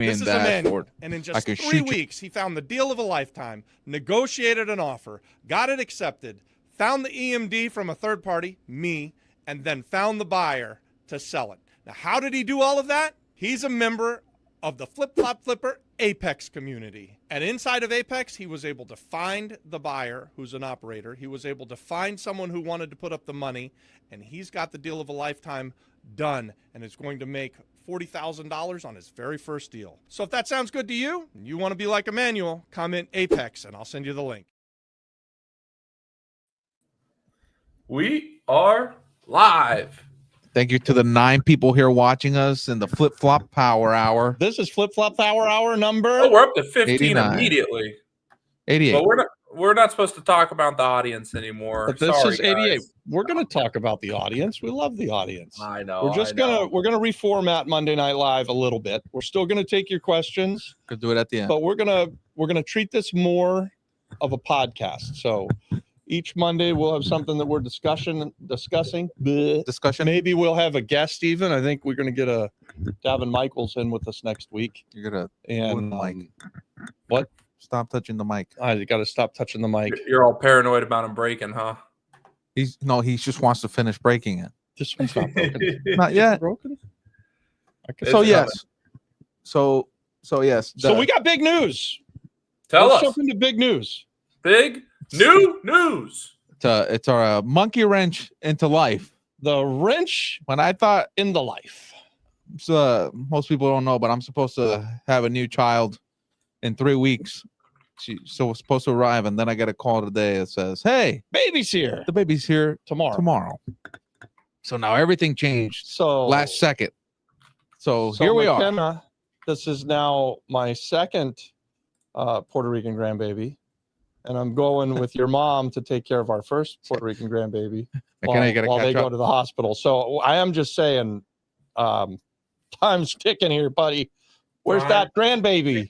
This is a man, and in just 3 shoot weeks, he found the deal of a lifetime, negotiated an offer, got it accepted, found the EMD from a third party, me, and then found the buyer to sell it. Now, how did he do all of that? He's a member of the Flip Flop Flipper Apex community. And inside of Apex, he was able to find the buyer who's an operator. He was able to find someone who wanted to put up the money, and he's got the deal of a lifetime done, and is going to make $40,000 on his very first deal. So if that sounds good to you, and you want to be like Emmanuel, comment Apex, and I'll send you the link. We are live. Thank you to the 9 people here watching us in the Flip Flop Power Hour. This is Flip Flop Power Hour number. Oh, we're up to 15 89. immediately. 88. But we're not supposed to talk about the audience anymore. But this Sorry, is 88. guys. We're going to talk about the audience. We love the audience. I know. We're just gonna reformat Monday Night Live a little bit. We're still gonna take your questions. Could do it at the end. But we're gonna treat this more of a podcast. So each Monday we'll have something that we're discussing. Discussion. Maybe we'll have a guest even. I think we're gonna get a Davin Michaels in with us next week. You're gonna And mic. What? Stop touching the mic. I gotta stop touching the mic. You're all paranoid about him breaking, huh? He just wants to finish breaking it. This one's not broken. Not yet. Broken? So yes. So yes. So we got big news. Tell Let's us. jump into big news. Big new news. It's our monkey wrench into life. The wrench When I thought in the life. most people don't know, but I'm supposed to have a new child in 3 weeks. So we're supposed to arrive, and then I get a call today that says, "Hey, Baby's here the baby's here tomorrow. So now everything changed So last second. So here we are. McKenna, this is now my second Puerto Rican grandbaby, and I'm going with your mom to take care of our first Puerto Rican grandbaby McKenna, you gotta while they catch go up. to the hospital. So I am just saying, time's ticking here, buddy. Where's that grandbaby?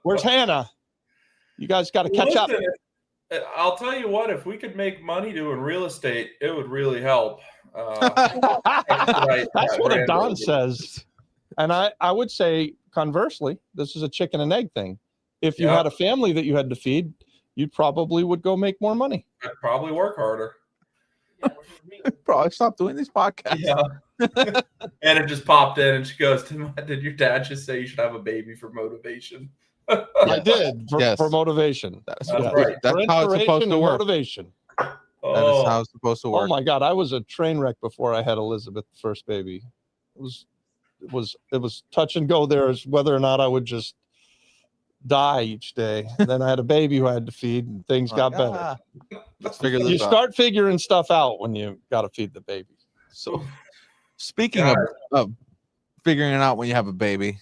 Where's Hannah? You guys got to catch up. I'll tell you what, if we could make money doing real estate, it would really help. That's what a Don says. And I would say, conversely, this is a chicken and egg thing. If you had a family that you had to feed, you probably would go make more money. I'd probably work harder. Bro, I stopped doing these podcasts. Yeah. And it just popped in and she goes, did your dad just say you should have a baby for motivation? I did for motivation. That's right. That's how it's supposed to work. Motivation. That is how it's supposed to work. Oh my God, I was a train wreck before I had Elizabeth, the first baby. It was touch and go there as whether or not I would just die each day. Then I had a baby who I had to feed, and things got better. Let's figure this You out. start figuring stuff out when you got to feed the baby. So, speaking of figuring it out when you have a baby,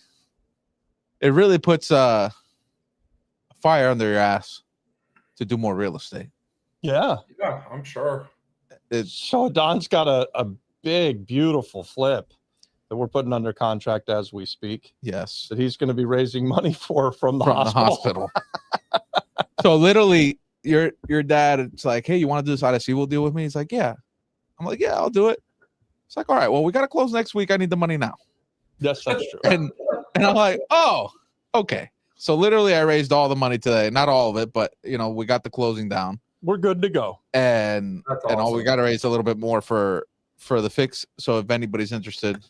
it really puts a fire under your ass to do more real estate. Yeah, I'm sure. So Don's got a big, beautiful flip that we're putting under contract as we speak. Yes, that he's going to be raising money for from the hospital. So literally, your dad, it's like, hey, you want to do this IDC deal with me? He's like, yeah. I'm like, yeah, I'll do it. It's like, all right, well, we got to close next week. I need the money now. Yes, that's true. And I'm like, oh, okay. So literally, I raised all the money today. Not all of it, but we got the closing down. We're good to go. And all we got to raise a little bit more for the fix. So if anybody's interested,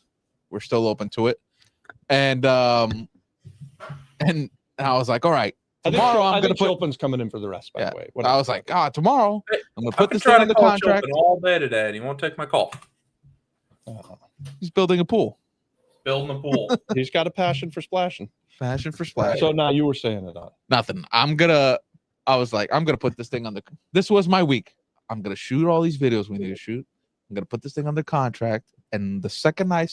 we're still open to it. And I was like, all right, tomorrow I'm going to put Chilpin's coming in for the rest. By the way, I was like, tomorrow I'm going to put this trying on to the call contract. Chilpin all day today, and he won't take my call. He's building a pool. Building a pool. He's got a passion for splashing. Passion for splashing. So now you were saying it on nothing. I was like, I'm gonna put this thing on this was my week. I'm gonna shoot all these videos we need to shoot. I'm gonna put this thing under contract. And the second I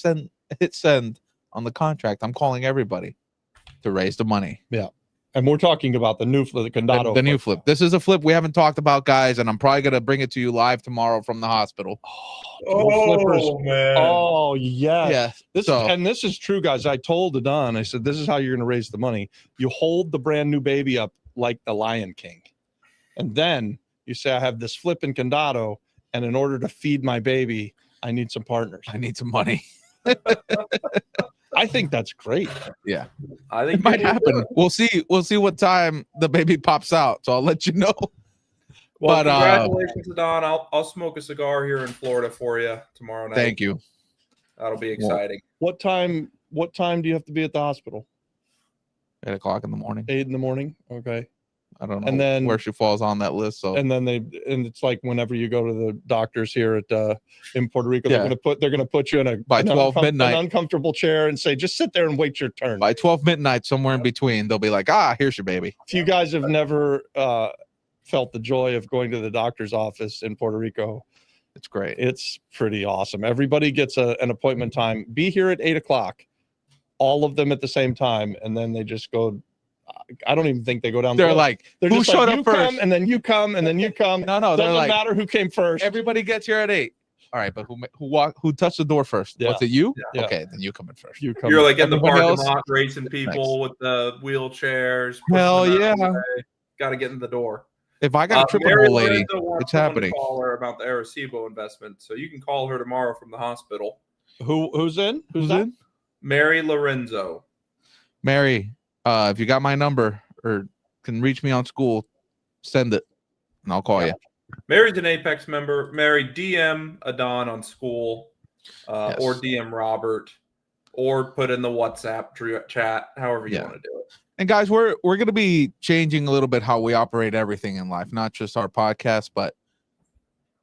hit send on the contract, I'm calling everybody to raise the money. Yeah. And we're talking about the new flip, the Condado. The new flip. This is a flip we haven't talked about, guys, and I'm probably gonna bring it to you live tomorrow from the hospital. Oh man. Oh yes. Yeah. This is true, guys. I told Don, I said, this is how you're gonna raise the money. You hold the brand new baby up like the Lion King. And then you say, I have this flip in Condado, and in order to feed my baby, I need some partners. I need some money. I think that's great. Yeah, I think it might people will do happen. it. We'll see what time the baby pops out. So I'll let you know. Well, But, congratulations, Don. I'll smoke a cigar here in Florida for you tomorrow night. Thank you. That'll be exciting. What time do you have to be at the hospital? 8 o'clock in the morning. 8 in the morning. Okay. I don't know And then- where she falls on that list. So And then it's like whenever you go to the doctors here at in Puerto Rico, Yeah. they're gonna put you in By 12 midnight. an uncomfortable chair and say, just sit there and wait your turn. by 12 midnight, somewhere in between, they'll be like, here's your baby. If you guys have never felt the joy of going to the doctor's office in Puerto Rico, It's great. it's pretty awesome. Everybody gets an appointment time. Be here at 8 o'clock, all of them at the same time, and then they just go. I don't even think they go down. They're the list. like, They're who just showed like, up you first? come, and then you come, and then you come. No, they're Doesn't like, matter who came first. everybody gets here at 8. All right, but who touched the door first? Yeah. Was it you? Yeah. Okay, then you come in first. You come. You're like in the Everybody parking else? lot racing people with the wheelchairs. pushing Hell them out yeah. of the way. Got to get in the door. If I got a triple Mary O lady, Lorenzo wants it's someone happening. To call her about the Arecibo investment, so you can call her tomorrow from the hospital. Who's in? Who's that? in? Mary Lorenzo. Mary, if you got my number or can reach me on school, send it, and I'll call you. Mary's an Apex member. Mary, DM Adon on school, Yes. or DM Robert, or put in the WhatsApp chat, however you Yeah. want to do it. And guys, we're going to be changing a little bit how we operate everything in life, not just our podcast, but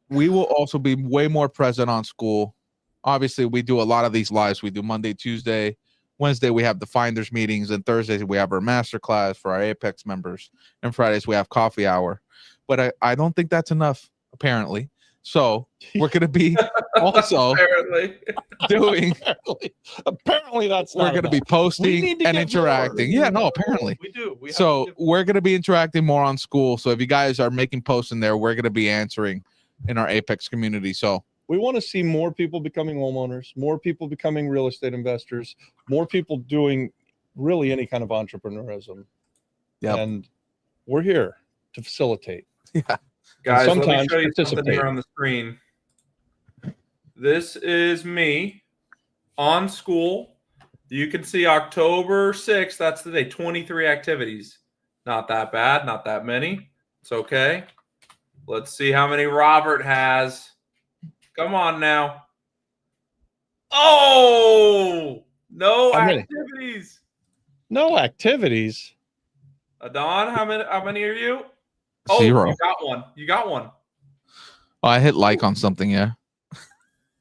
we will also be way more present on school. Obviously, we do a lot of these lives. We do Monday, Tuesday, Wednesday, we have the Finders meetings, and Thursdays, we have our master class for our Apex members, and Fridays, we have coffee hour. But I don't think that's enough, apparently. So we're going to be also Apparently. doing, Apparently that's we're not going to be enough. We posting need to and get more. interacting. Yeah, no, apparently. We do. We have So to get- we're going to be interacting more on school. So if you guys are making posts in there, we're going to be answering in our Apex community. So we want to see more people becoming homeowners, more people becoming real estate investors, more people doing really any kind of entrepreneurism. Yep. And we're here to facilitate. yeah, Guys, let me sometimes show you something participate. here on the screen. This is me on school. You can see October 6th. That's the day. 23 activities. Not that bad. Not that many. It's okay. Let's see how many Robert has. Come on now. Oh, no How many? activities. No activities. Adon, how many are you? Oh, 0. you got one. You got one. Oh, I hit like on something. Yeah,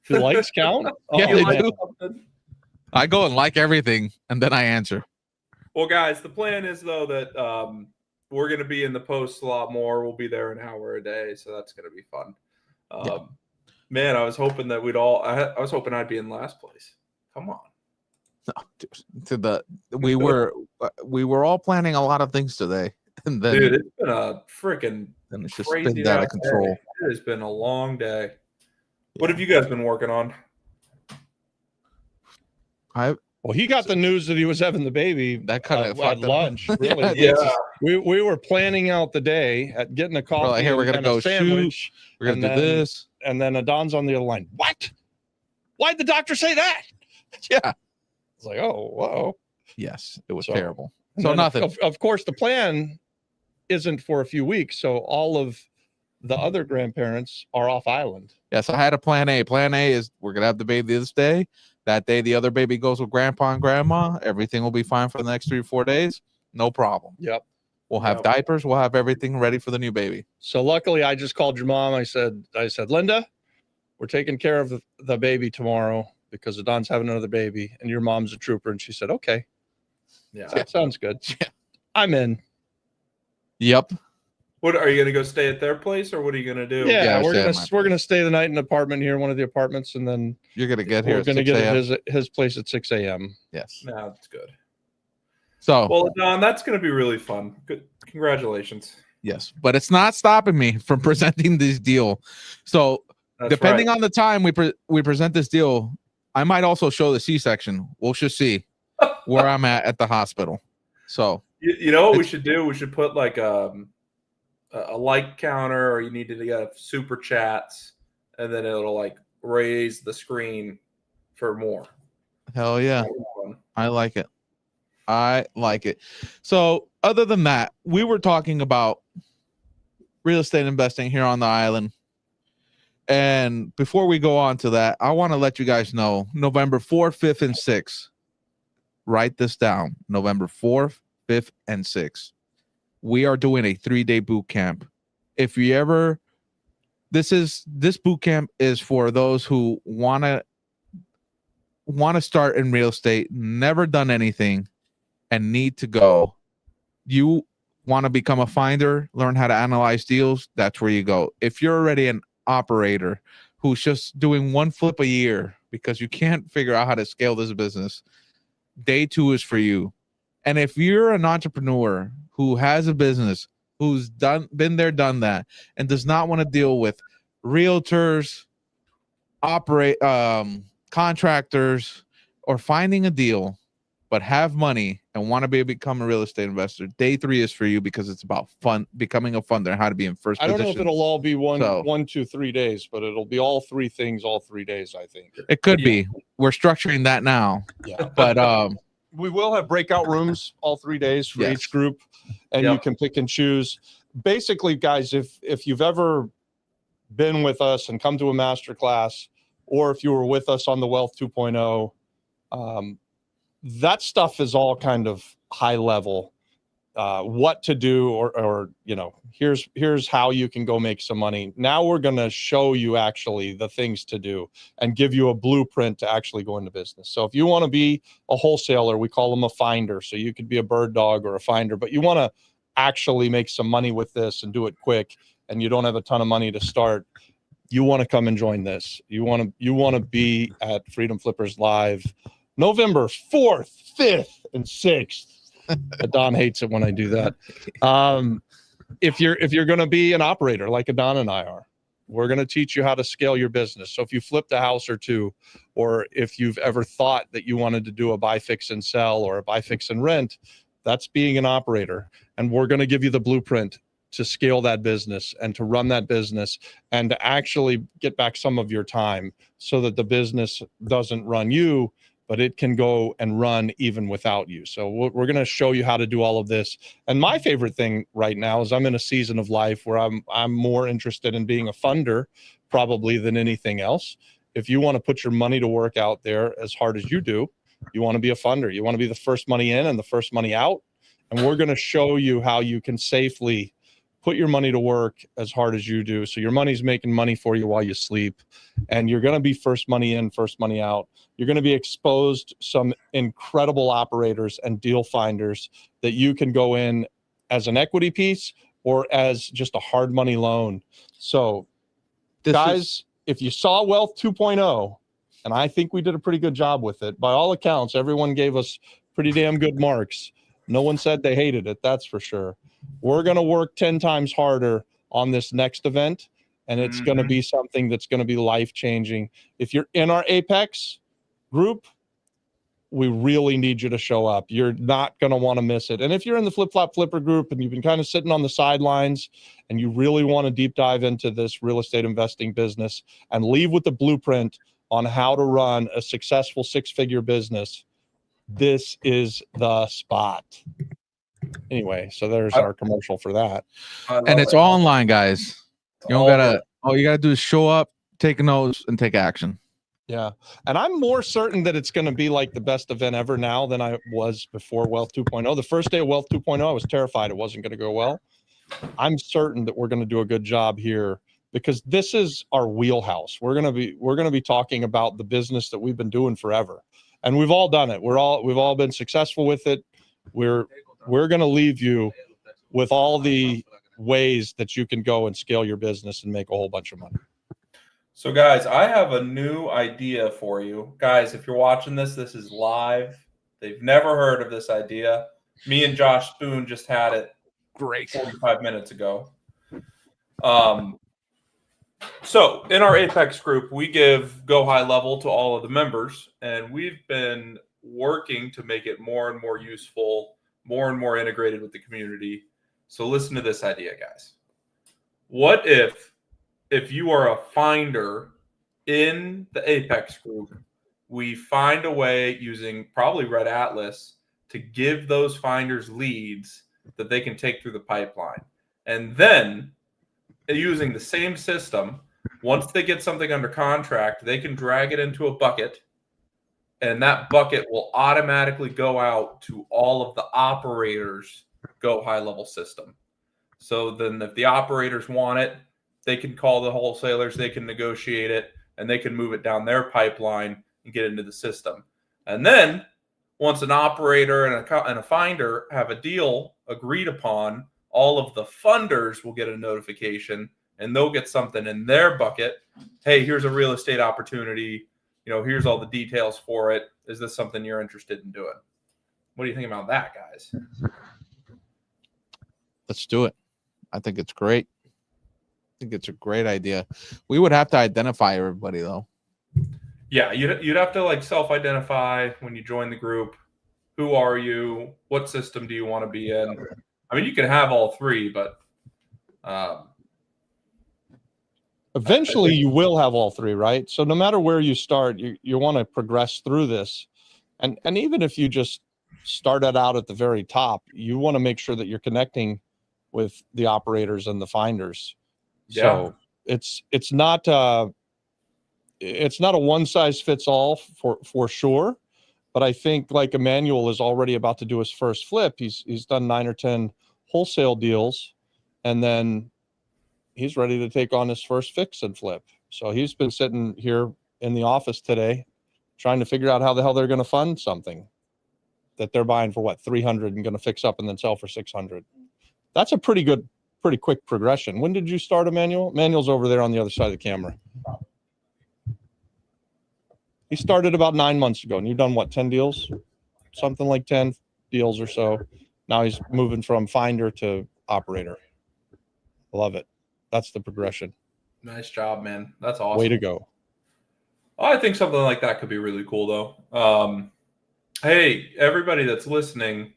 Do likes count? Yeah, Oh, they man. do. I go and like everything, and then I answer. Well, guys, the plan is though that we're going to be in the post a lot more. We'll be there an hour a day, so that's going to be fun. Yeah. Man, I was hoping that we'd all. I was hoping I'd be in last place. Come on. No, dude, we were all planning a lot of things today, and then Dude, it's been a freaking then it's just crazy spins out of ass control. day. It has been a long day. What have you guys been working on? Well, he got the news that he was having the baby That kind of at lunch. Really? Yeah, Yeah. We were planning out the day at getting a coffee. like, "Hey, we're gonna and a go sandwich, we're gonna and do then- this. and then Adon's on the other line. What? Why'd the doctor say that? Yeah. It's like, oh, whoa. Yes, it was So- terrible. And So then, nothing. Of course, the plan isn't for a few weeks. So all of the other grandparents are off island. Yes, I had a plan A. Plan A is we're gonna have the baby this day. That day, the other baby goes with grandpa and grandma. Everything will be fine for the next 3 or 4 days. No problem. Yep. We'll have Yep. diapers. We'll have everything ready for the new baby. So luckily, I just called your mom. I said, Linda, we're taking care of the baby tomorrow because Adon's having another baby, and your mom's a trooper. And she said, okay, Yeah. that sounds good. Yeah. I'm in. Yep. What are you going to go stay at their place, or what are you going to do? Yeah, I we're stay gonna at my we're gonna stay the night in an apartment here, one of the apartments, and then You're gonna get here. we're At gonna 6 get a.m. at his place at 6 a.m. Yes. No, that's good. So Well, Don, that's going to be really fun. Good. Congratulations. yes, but it's not stopping me from presenting this deal. So That's depending right. on the time we present this deal, I might also show the C-section. We'll just see where I'm at the hospital. So You know what we should do? We should put like a like counter, or you need to get super chats, and then it'll like raise the screen for more. hell yeah. That'll be fun. I like it. I like it. So other than that, we were talking about real estate investing here on the island. And before we go on to that, I want to let you guys know November 4th, 5th, and 6th. Write this down. November 4th, 5th, and 6th. We are doing a 3-day boot camp. If you ever, this boot camp is for those who want to start in real estate, never done anything, and need to go. You want to become a finder, learn how to analyze deals, that's where you go. If you're already an operator who's just doing one flip a year because you can't figure out how to scale this business, day 2 is for you. And if you're an entrepreneur who has a business, who's been there, done that, and does not want to deal with realtors, contractors, or finding a deal, but have money and want to become a real estate investor, day 3 is for you, because it's about fun, becoming a funder, and how to be in first I don't position. know if it'll all be So- 1, 2, 3 days, but it'll be all 3 things, all 3 days, I think. It could be. We're structuring that now. Yeah. But We will have breakout rooms all 3 days for Yes. each group, and Yep. you can pick and choose. Basically, guys, if you've ever been with us and come to a master class, or if you were with us on the Wealth 2.0, that stuff is all kind of high level. What to do, or here's how you can go make some money. Now we're going to show you actually the things to do and give you a blueprint to actually go into business. So if you want to be a wholesaler, we call them a finder. So you could be a bird dog or a finder, but you want to actually make some money with this and do it quick, and you don't have a ton of money to start, you want to come and join this. You want to be at Freedom Flippers Live November 4th, 5th, and 6th. Don hates it when I do that. If you're going to be an operator like Adon and I are, we're going to teach you how to scale your business. So if you flipped a house or two, or if you've ever thought that you wanted to do a buy, fix, and sell, or a buy, fix, and rent, that's being an operator. And we're going to give you the blueprint to scale that business and to run that business and to actually get back some of your time so that the business doesn't run you, but it can go and run even without you. So we're going to show you how to do all of this. And my favorite thing right now is I'm in a season of life where I'm more interested in being a funder probably than anything else. If you want to put your money to work out there as hard as you do, you want to be a funder. You want to be the first money in and the first money out. And we're going to show you how you can safely put your money to work as hard as you do. So your money's making money for you while you sleep, and you're going to be first money in, first money out. You're going to be exposed some incredible operators and deal finders that you can go in as an equity piece or as just a hard money loan. So guys, if you saw Wealth 2.0, and I think we did a pretty good job with it, by all accounts, everyone gave us pretty damn good marks. No one said they hated it, that's for sure. We're going to work 10 times harder on this next event, and it's going to be something that's going to be life-changing. If you're in our Apex group, we really need you to show up. You're not going to want to miss it. And if you're in the Flip Flop Flipper group and you've been kind of sitting on the sidelines and you really want to deep dive into this real estate investing business and leave with the blueprint on how to run a successful 6-figure business, this is the spot. Anyway, so there's our commercial for that. And it's all online, guys. You don't gotta. All you gotta do is show up, take notes, and take action. Yeah, and I'm more certain that it's going to be like the best event ever now than I was before Wealth 2.0. The first day of Wealth 2.0, I was terrified it wasn't going to go well. I'm certain that we're going to do a good job here because this is our wheelhouse. We're going to be talking about the business that we've been doing forever, and we've all done it. We've all been successful with it. We're going to leave you with all the ways that you can go and scale your business and make a whole bunch of money. So, guys, I have a new idea for you. Guys, if you're watching this, this is live. They've never heard of this idea. Me and Josh Spoon just had it 45 minutes ago. So, in our Apex group, we give Go High Level to all of the members, and we've been working to make it more and more useful, more and more integrated with the community. So listen to this idea, guys. What if you are a finder in the Apex group we find a way using probably Red Atlas to give those finders leads that they can take through the pipeline. And then using the same system, once they get something under contract, they can drag it into a bucket, and that bucket will automatically go out to all of the operators' Go High Level system. So then if the operators want it, they can call the wholesalers, they can negotiate it, and they can move it down their pipeline and get into the system. And then once an operator and a finder have a deal agreed upon, all of the funders will get a notification, and they'll get something in their bucket. Hey, here's a real estate opportunity. Here's all the details for it. Is this something you're interested in doing? What do you think about that, guys? Let's do it. I think it's great. I think it's a great idea. We would have to identify everybody, though. Yeah, you'd have to self-identify when you join the group. Who are you? What system do you want to be in? I mean, you can have all three, but eventually you will have all three, right? So no matter where you start, you want to progress through this. And even if you just started out at the very top, you want to make sure that you're connecting with the operators and the finders. Yeah. So it's not a one size fits all for sure. But I think like Emmanuel is already about to do his first flip. He's done 9 or 10 wholesale deals, and then he's ready to take on his first fix and flip. So he's been sitting here in the office today trying to figure out how the hell they're going to fund something that they're buying for what, 300 and going to fix up and then sell for 600. That's a pretty quick progression. When did you start, Emmanuel? Emmanuel's over there on the other side of the camera. He started about 9 months ago, and you've done what, 10 deals? Something like 10 deals or so. Now he's moving from finder to operator. Love it. That's the progression. Nice job, man. That's awesome. Way to go. I think something like that could be really cool, though. Hey, everybody that's listening,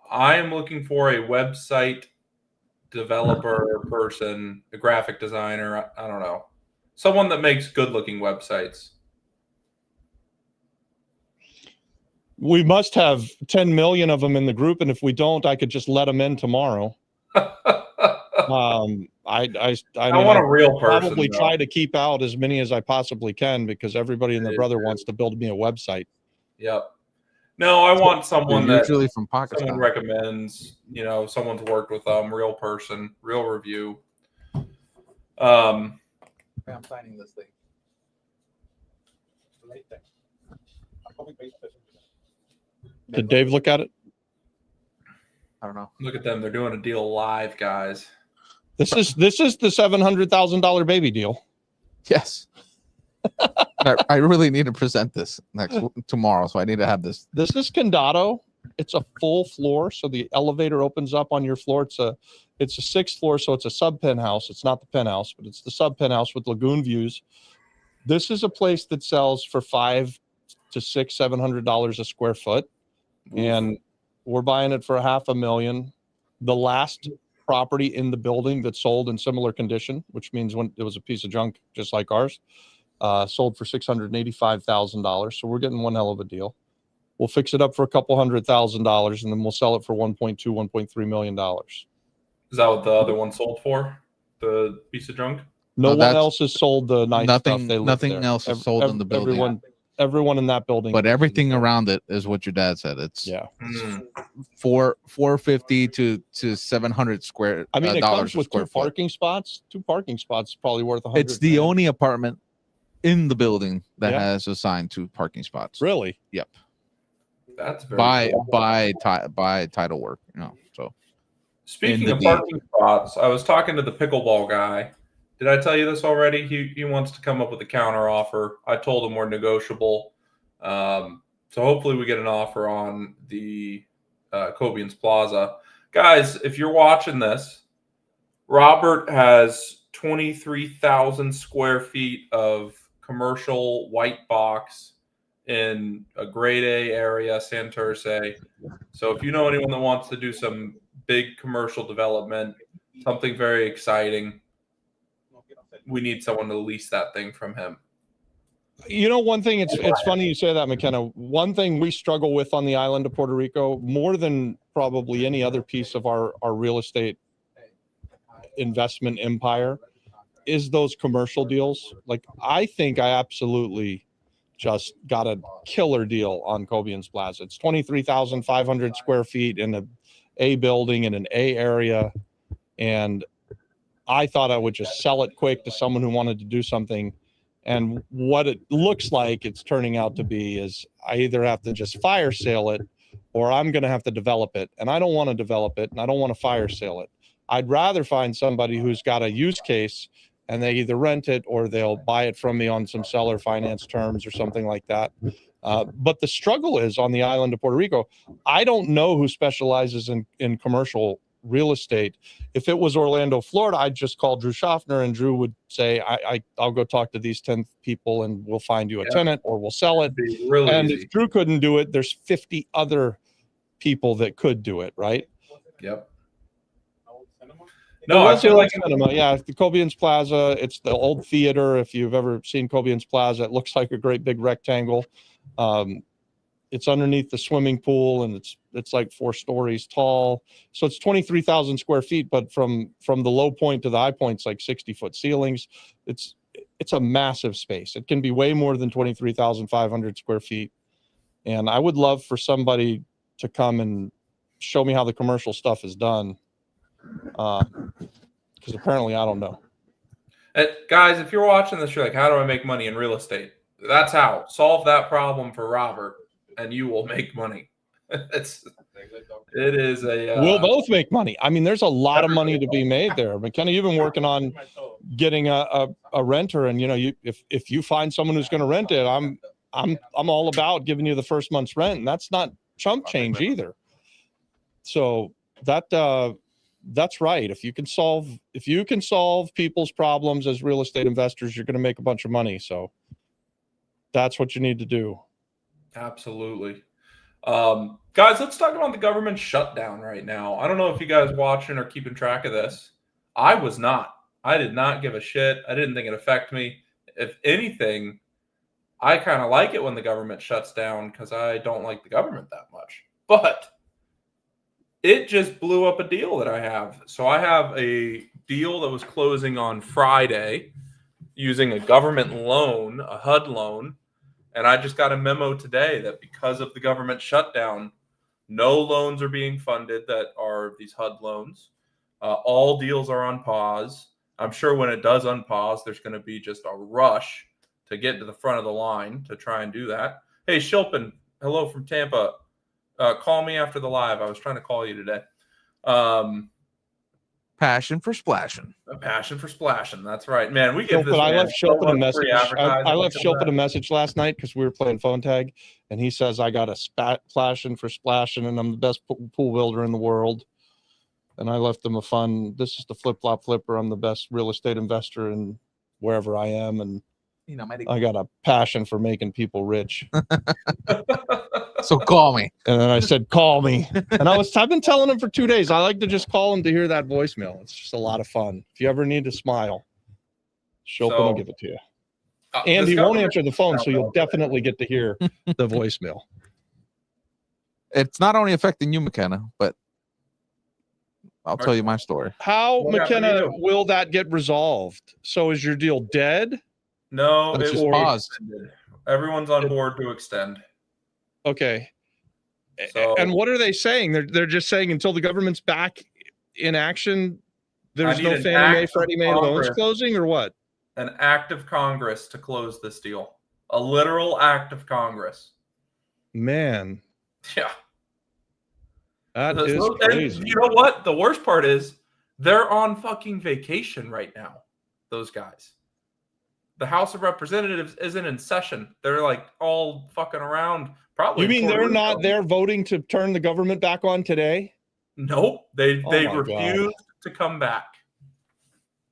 I am looking for a website developer person, a graphic designer, I don't know, someone that makes good-looking websites. We must have 10 million of them in the group, and if we don't, I could just let them in tomorrow. I want a real person. Probably try to keep out as many as I possibly can, because everybody and their brother wants to build me a website. Yep. No, I want someone that usually from Pakistan. Someone recommends, someone's worked with them, real person, real review. I'm finding this thing. Did Dave look at it? I don't know. Look at them. They're doing a deal live, guys. This is the $700,000 baby deal. Yes. I really need to present this tomorrow, so I need to have this. This is Condado. It's a full floor, so the elevator opens up on your floor. It's a 6th floor, so it's a sub penthouse. It's not the penthouse, but it's the sub penthouse with lagoon views. This is a place that sells for $500 to $700 a square foot, and we're buying it for $500,000. The last property in the building that sold in similar condition, which means when it was a piece of junk just like ours, sold for $685,000. So we're getting one hell of a deal. We'll fix it up for a couple $100,000, and then we'll sell it for $1.3 million. Is that what the other one sold for? The piece of junk? No one else has sold the nice stuff. Nothing else is sold in the building. Everyone in that building. But everything around it is what your dad said. It's 450 to 700 square. I mean, it dollars comes with two parking spots. Two parking spots probably worth $100,000. It's the only apartment in the building that has assigned 2 parking spots. Really? Yep. That's very cool. by title work. So speaking of parking spots, I was talking to the pickleball guy. Did I tell you this already? He wants to come up with a counter offer. I told him we're negotiable. So hopefully we get an offer on the Cobians Plaza. Guys, if you're watching this, Robert has 23,000 square feet of commercial white box in a grade A area, Santurce. So if you know anyone that wants to do some big commercial development, something very exciting, we need someone to lease that thing from him. You know, one thing, it's funny you say that, McKenna. One thing we struggle with on the island of Puerto Rico, more than probably any other piece of our real estate investment empire, is those commercial deals. Like, I think I absolutely just got a killer deal on Cobian's Plaza. It's 23,500 square feet in a building in an A area. And I thought I would just sell it quick to someone who wanted to do something. And what it looks like it's turning out to be is I either have to just fire sale it or I'm going to have to develop it. And I don't want to develop it and I don't want to fire sale it. I'd rather find somebody who's got a use case and they either rent it or they'll buy it from me on some seller finance terms or something like that. But the struggle is on the island of Puerto Rico. I don't know who specializes in commercial real estate. If it was Orlando, Florida, I'd just call Drew Schaffner and Drew would say, I'll go talk to these 10 people and we'll find you a tenant or we'll sell it. Really and easy. if Drew couldn't do it, there's 50 other people that could do it, right? Yep. No, I feel like cinema. Yeah, the Cobian's Plaza. It's the old theater. If you've ever seen Cobian's Plaza, it looks like a great big rectangle. It's underneath the swimming pool, and it's like 4 stories tall. So it's 23,000 square feet, but from the low point to the high point, it's like 60-foot ceilings. It's a massive space. It can be way more than 23,500 square feet. And I would love for somebody to come and show me how the commercial stuff is done. Because apparently I don't know. Guys, if you're watching this, you're like, how do I make money in real estate? That's how. Solve that problem for Robert, and you will make money. It is a. We'll both make money. I mean, there's a lot of money to be made there. McKenna, you've been working on getting a renter, and if you find someone who's going to rent it, I'm all about giving you the first month's rent, and that's not chump change either. So that's right. If you can solve people's problems as real estate investors, you're going to make a bunch of money. So that's what you need to do. Absolutely. Guys, let's talk about the government shutdown right now. I don't know if you guys watching or keeping track of this. I was not. I did not give a shit. I didn't think it affected me. If anything, I kind of like it when the government shuts down because I don't like the government that much. But it just blew up a deal that I have. So I have a deal that was closing on Friday using a government loan, a HUD loan. And I just got a memo today that because of the government shutdown, no loans are being funded that are these HUD loans. All deals are on pause. I'm sure when it does unpause, there's going to be just a rush to get to the front of the line to try and do that. Hey, Shilpin, hello from Tampa. Call me after the live. I was trying to call you today. Passion for splashing. A passion for splashing. That's right, man. We give this. I left Shilpin a message. I left Shilpin a message last night because we were playing phone tag, and he says I got a passion for splashing, and I'm the best pool builder in the world. And I left him a fun. This is the flip flop flipper. I'm the best real estate investor in wherever I am, and I got a passion for making people rich. So call me. And then I said, call me. And I've been telling him for 2 days. I like to just call him to hear that voicemail. It's just a lot of fun. If you ever need to smile, Shilpin will give it to you. And he won't answer the phone, so you'll definitely get to hear the voicemail. It's not only affecting you, McKenna, but I'll tell you my story. How, McKenna, will that get resolved? So is your deal dead? No, Let's it just will pause. be extended. Everyone's on board to extend. Okay. So, and what are they saying? They're just saying until the government's back in action, there's no Fannie Mae, Freddie Mae loans closing, or what? An act of Congress to close this deal. A literal act of Congress. Man. Yeah. That is crazy. And you know what? The worst part is they're on fucking vacation right now, those guys. The House of Representatives isn't in session. They're like all fucking around. Probably. You mean they're not there voting to turn the government back on today? Nope. They refused to come back.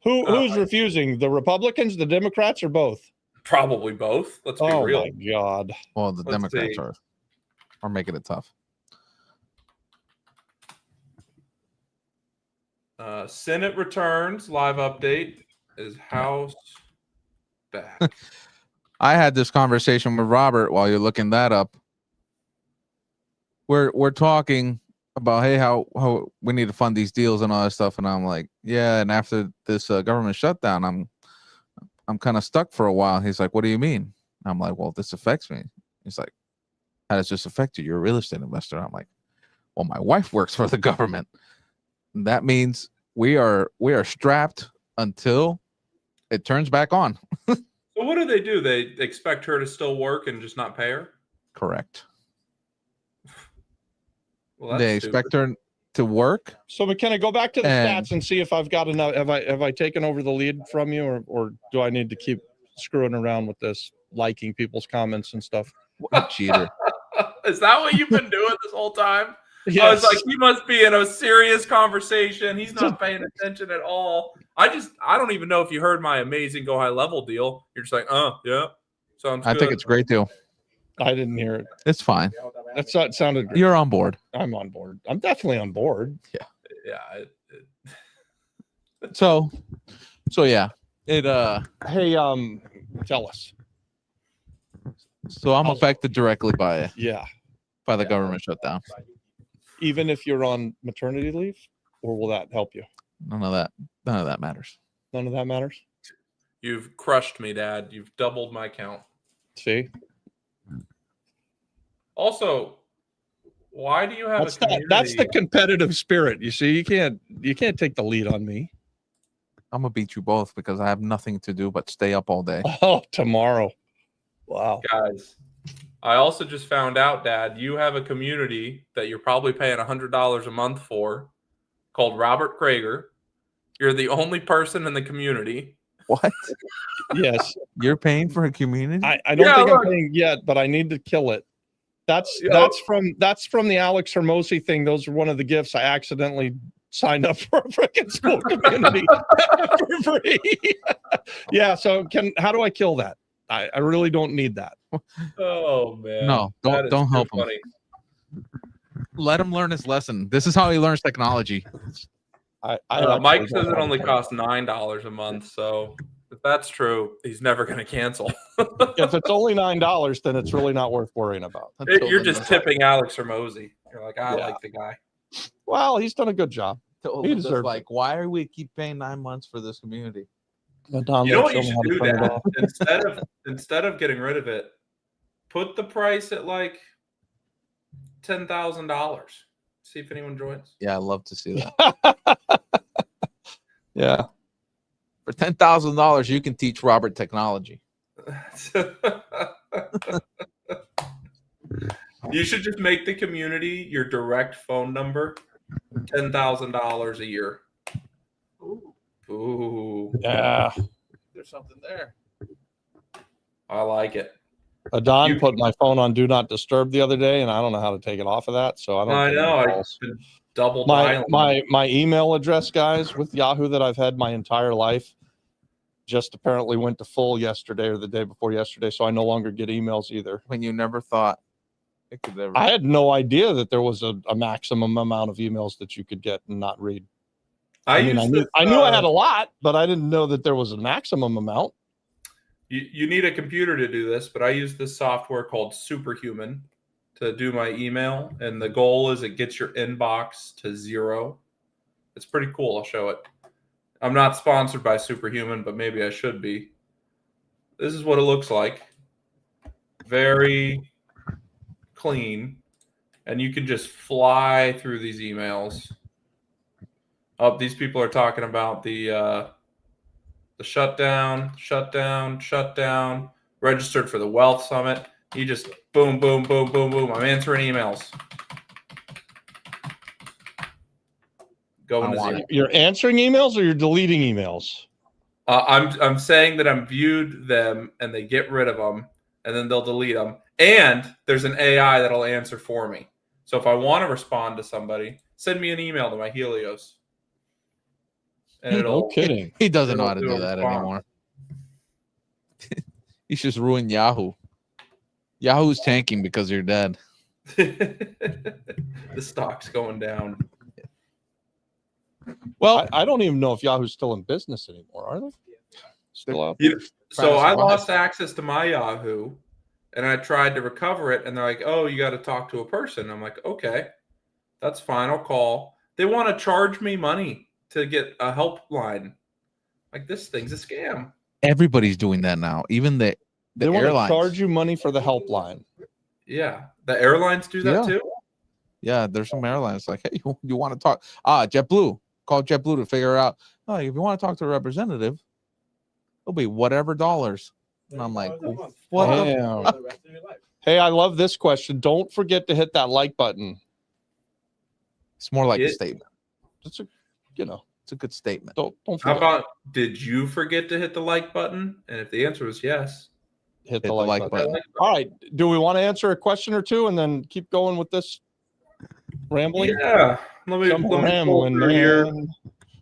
Who's refusing? The Republicans, the Democrats, or both? Probably both. Let's be real. Oh my God. Well, the Democrats are making it tough. Senate returns. Live update is House back. I had this conversation with Robert while you're looking that up. We're talking about, hey, how we need to fund these deals and all that stuff, and I'm like, yeah. And after this government shutdown, I'm kind of stuck for a while. He's like, what do you mean? I'm like, well, this affects me. He's like, how does this affect you? You're a real estate investor. I'm like, well, my wife works for the government. That means we are strapped until it turns back on. So what do? They expect her to still work and just not pay her? Correct. Well, They expect her to work. So McKenna, go back to the And- stats and see if I've got enough. Have I taken over the lead from you, or do I need to keep screwing around with this, liking people's comments and stuff? What a cheater. Is that what you've been doing this whole time? Yes. I was like, he must be in a serious conversation. He's not paying attention at all. I don't even know if you heard my amazing Go High Level deal. You're just like, oh, yeah. Sounds I good. think it's a great deal. I didn't hear it. It's fine. That sounded great. You're on board. I'm on board. I'm definitely on board. Yeah. So yeah. It Hey, tell us. so I'm affected directly by Yeah. the government shutdown. Even if you're on maternity leave, or will that help you? None of that matters. None of that matters. You've crushed me, Dad. You've doubled my count. See, Also, why do you have that's a community? that's the competitive spirit. You see, you can't take the lead on me. I'm gonna beat you both because I have nothing to do but stay up all day. Oh, tomorrow. Wow. Guys, I also just found out, Dad, you have a community that you're probably paying $100 a month for called Robert Krager. You're the only person in the community. What? Yes. You're paying for a community? I don't Yeah, think look. I'm paying yet, but I need to kill it. That's Yeah. that's from the Alex Hermosi thing. Those are one of the gifts. I accidentally signed up for a freaking school community for free. Yeah. So how do I kill that? I really don't need that. Oh, man. No, That is don't too help him. funny. Let him learn his lesson. This is how he learns technology. I Mike actually says don't it want only to. costs $9 a month. So if that's true, he's never going to cancel. If it's only $9, then it's really not worth worrying about. Until You're then, just tipping Alex Hermosi. You're like, I Yeah. like the guy. Well, he's done a good job. until he then, just deserves like, why are we keep paying 9 months for this community? Don, You know don't what you show me should how to do, turn it Dad? off. Instead of getting rid of it, put the price at like $10,000. See if anyone joins. Yeah, I love to see that. Yeah. For $10,000, you can teach Robert technology. You should just make the community your direct phone number, $10,000 a year. Ooh, Yeah. There's something there. I like it. Don You- put my phone on do not disturb the other day, and I don't know how to take it off of that. So I don't. I get any know. calls. I've been double My dialing. my email address, guys, with Yahoo that I've had my entire life, just apparently went to full yesterday or the day before yesterday. So I no longer get emails either. When you never thought it could ever. I had no idea that there was a maximum amount of emails that you could get and not read. I use knew this, I knew I had a lot, but I didn't know that there was a maximum amount. You need a computer to do this, but I use this software called Superhuman to do my email, and the goal is it gets your inbox to 0. It's pretty cool. I'll show it. I'm not sponsored by Superhuman, but maybe I should be. This is what it looks like. Very clean, and you can just fly through these emails. Oh, these people are talking about the shutdown, registered for the Wealth Summit. You just boom, boom, boom, boom, boom. I'm answering emails. Going to I want zero. You're answering emails or you're deleting emails? I'm saying that I'm viewed them and they get rid of them and then they'll delete them. And there's an AI that'll answer for me. So if I want to respond to somebody, send me an email to my Helios. And No kidding. He doesn't know how to It'll do that respond. anymore. He's just ruined Yahoo. Yahoo's tanking because you're dead. the stock's going down. Well, I don't even know if Yahoo's still in business anymore. Are they? Still out? You- So I Premise lost wise. access to my Yahoo, and I tried to recover it, and they're like, "Oh, you got to talk to a person." I'm like, "Okay, that's fine. I'll call." They want to charge me money to get a helpline. Like, this thing's a scam. Everybody's doing that now. Even the They want to airlines. charge you money for the helpline. Yeah, the airlines do that Yeah. too. Yeah, there's some airlines like, hey, you want to talk? JetBlue. Call JetBlue to figure out. Oh, if you want to talk to a representative, it'll be whatever dollars. And I'm like, what the Damn. Hey, I love this question. Don't forget to hit that like button. It's more like a It- statement. It's a, you know, It's a good statement. don't How forget. about, did you forget to hit the like button? And if the answer was yes, Hit the like button. button. All right. Do we want to answer a question or two and then keep going with this rambling? yeah. Let me Some pull rambling, through here. man.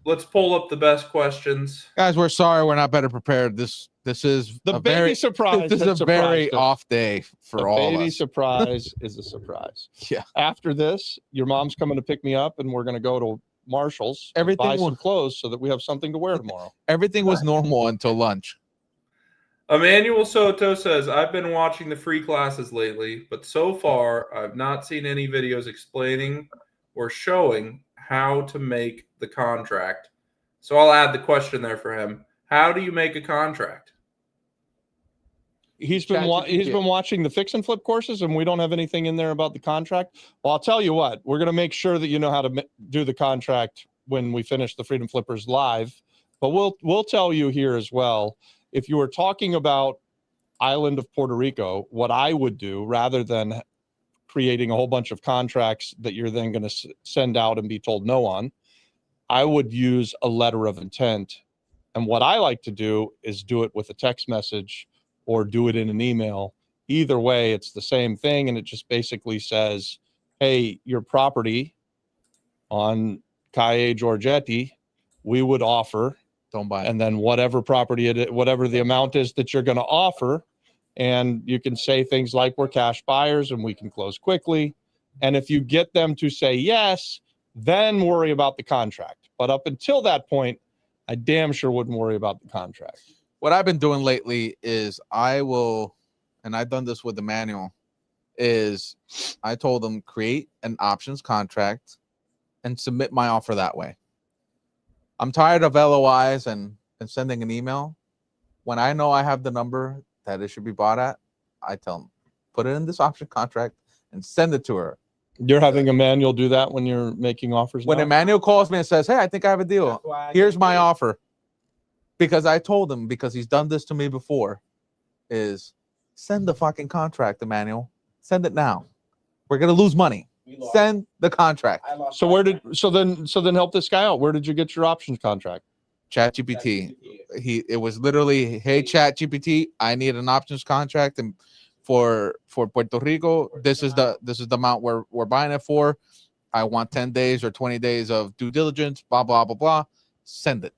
Let's pull up the best questions. Guys, we're sorry we're not better prepared. This is The a baby very surprise. this is that a very surprised us. off day for The all of baby us. surprise is a surprise. Yeah. After this, your mom's coming to pick me up, and we're going to go to Marshall's. And Everything buy some will- clothes so that we have something to wear tomorrow. Everything was normal until lunch. Emmanuel Soto says, I've been watching the free classes lately, but so far I've not seen any videos explaining or showing how to make the contract. So I'll add the question there for him. How do you make a contract? He's been ChatGPT. watching the fix and flip courses, and we don't have anything in there about the contract. Well, I'll tell you what, we're going to make sure that you know how to do the contract when we finish the Freedom Flippers live. But we'll tell you here as well. If you were talking about island of Puerto Rico, what I would do rather than creating a whole bunch of contracts that you're then going to send out and be told no on, I would use a letter of intent. And what I like to do is do it with a text message or do it in an email. Either way, it's the same thing. And it just basically says, hey, your property on Calle Giorgetti, we would offer, Don't buy it. and then whatever property, whatever the amount is that you're going to offer. And you can say things like, we're cash buyers and we can close quickly. And if you get them to say yes, then worry about the contract. But up until that point, I damn sure wouldn't worry about the contract. What I've been doing lately is I will, and I've done this with the manual, is I told them create an options contract and submit my offer that way. I'm tired of LOIs and sending an email. When I know I have the number that it should be bought at, I tell them, put it in this option contract and send it to her. You're having Emmanuel do that when you're making offers When now? Emmanuel calls me and says, hey, I think I have a deal. Here's my offer. Because I told him, because he's done this to me before, is send the fucking contract, Emmanuel. Send it now. We're going to lose money. Send the contract. So then help this guy out. Where did you get your options contract? ChatGPT. It was literally, hey, ChatGPT, I need an options contract, and for Puerto Rico, this is the amount we're buying it for. I want 10 days or 20 days of due diligence, blah blah blah blah. Send it.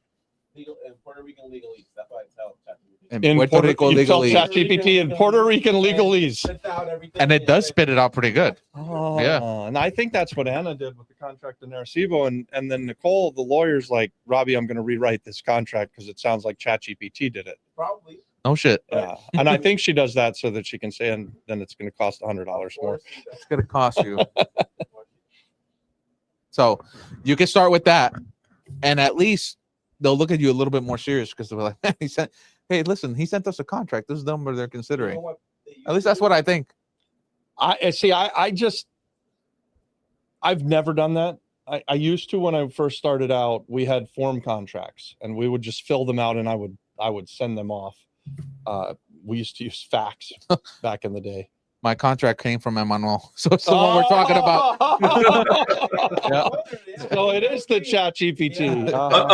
Legal in Puerto Rican legalese. That's why I tell ChatGPT. In Puerto Rico you tell legalese. ChatGPT in Puerto Rican legalese. Spits out everything And it does spit it out pretty good. Oh, Yeah. and I think that's what Anna did with the contract in Arecibo. And then Nicole, the lawyer's like, Robbie, I'm going to rewrite this contract because it sounds like ChatGPT did it. Probably. No shit. Yeah. And I think she does that so that she can say, and then it's going to cost $100 more. It's gonna cost you. So you can start with that, and at least they'll look at you a little bit more serious because they'll be like, man, he sent, hey, listen, he sent us a contract. This is the number they're considering. At least that's what I think. I see. I've never done that. I used to when I first started out. We had form contracts, and we would just fill them out, and I would send them off. We used to use fax back in the day. My contract came from Emmanuel, so it's the one we're talking about. Yeah. So it is the ChatGPT.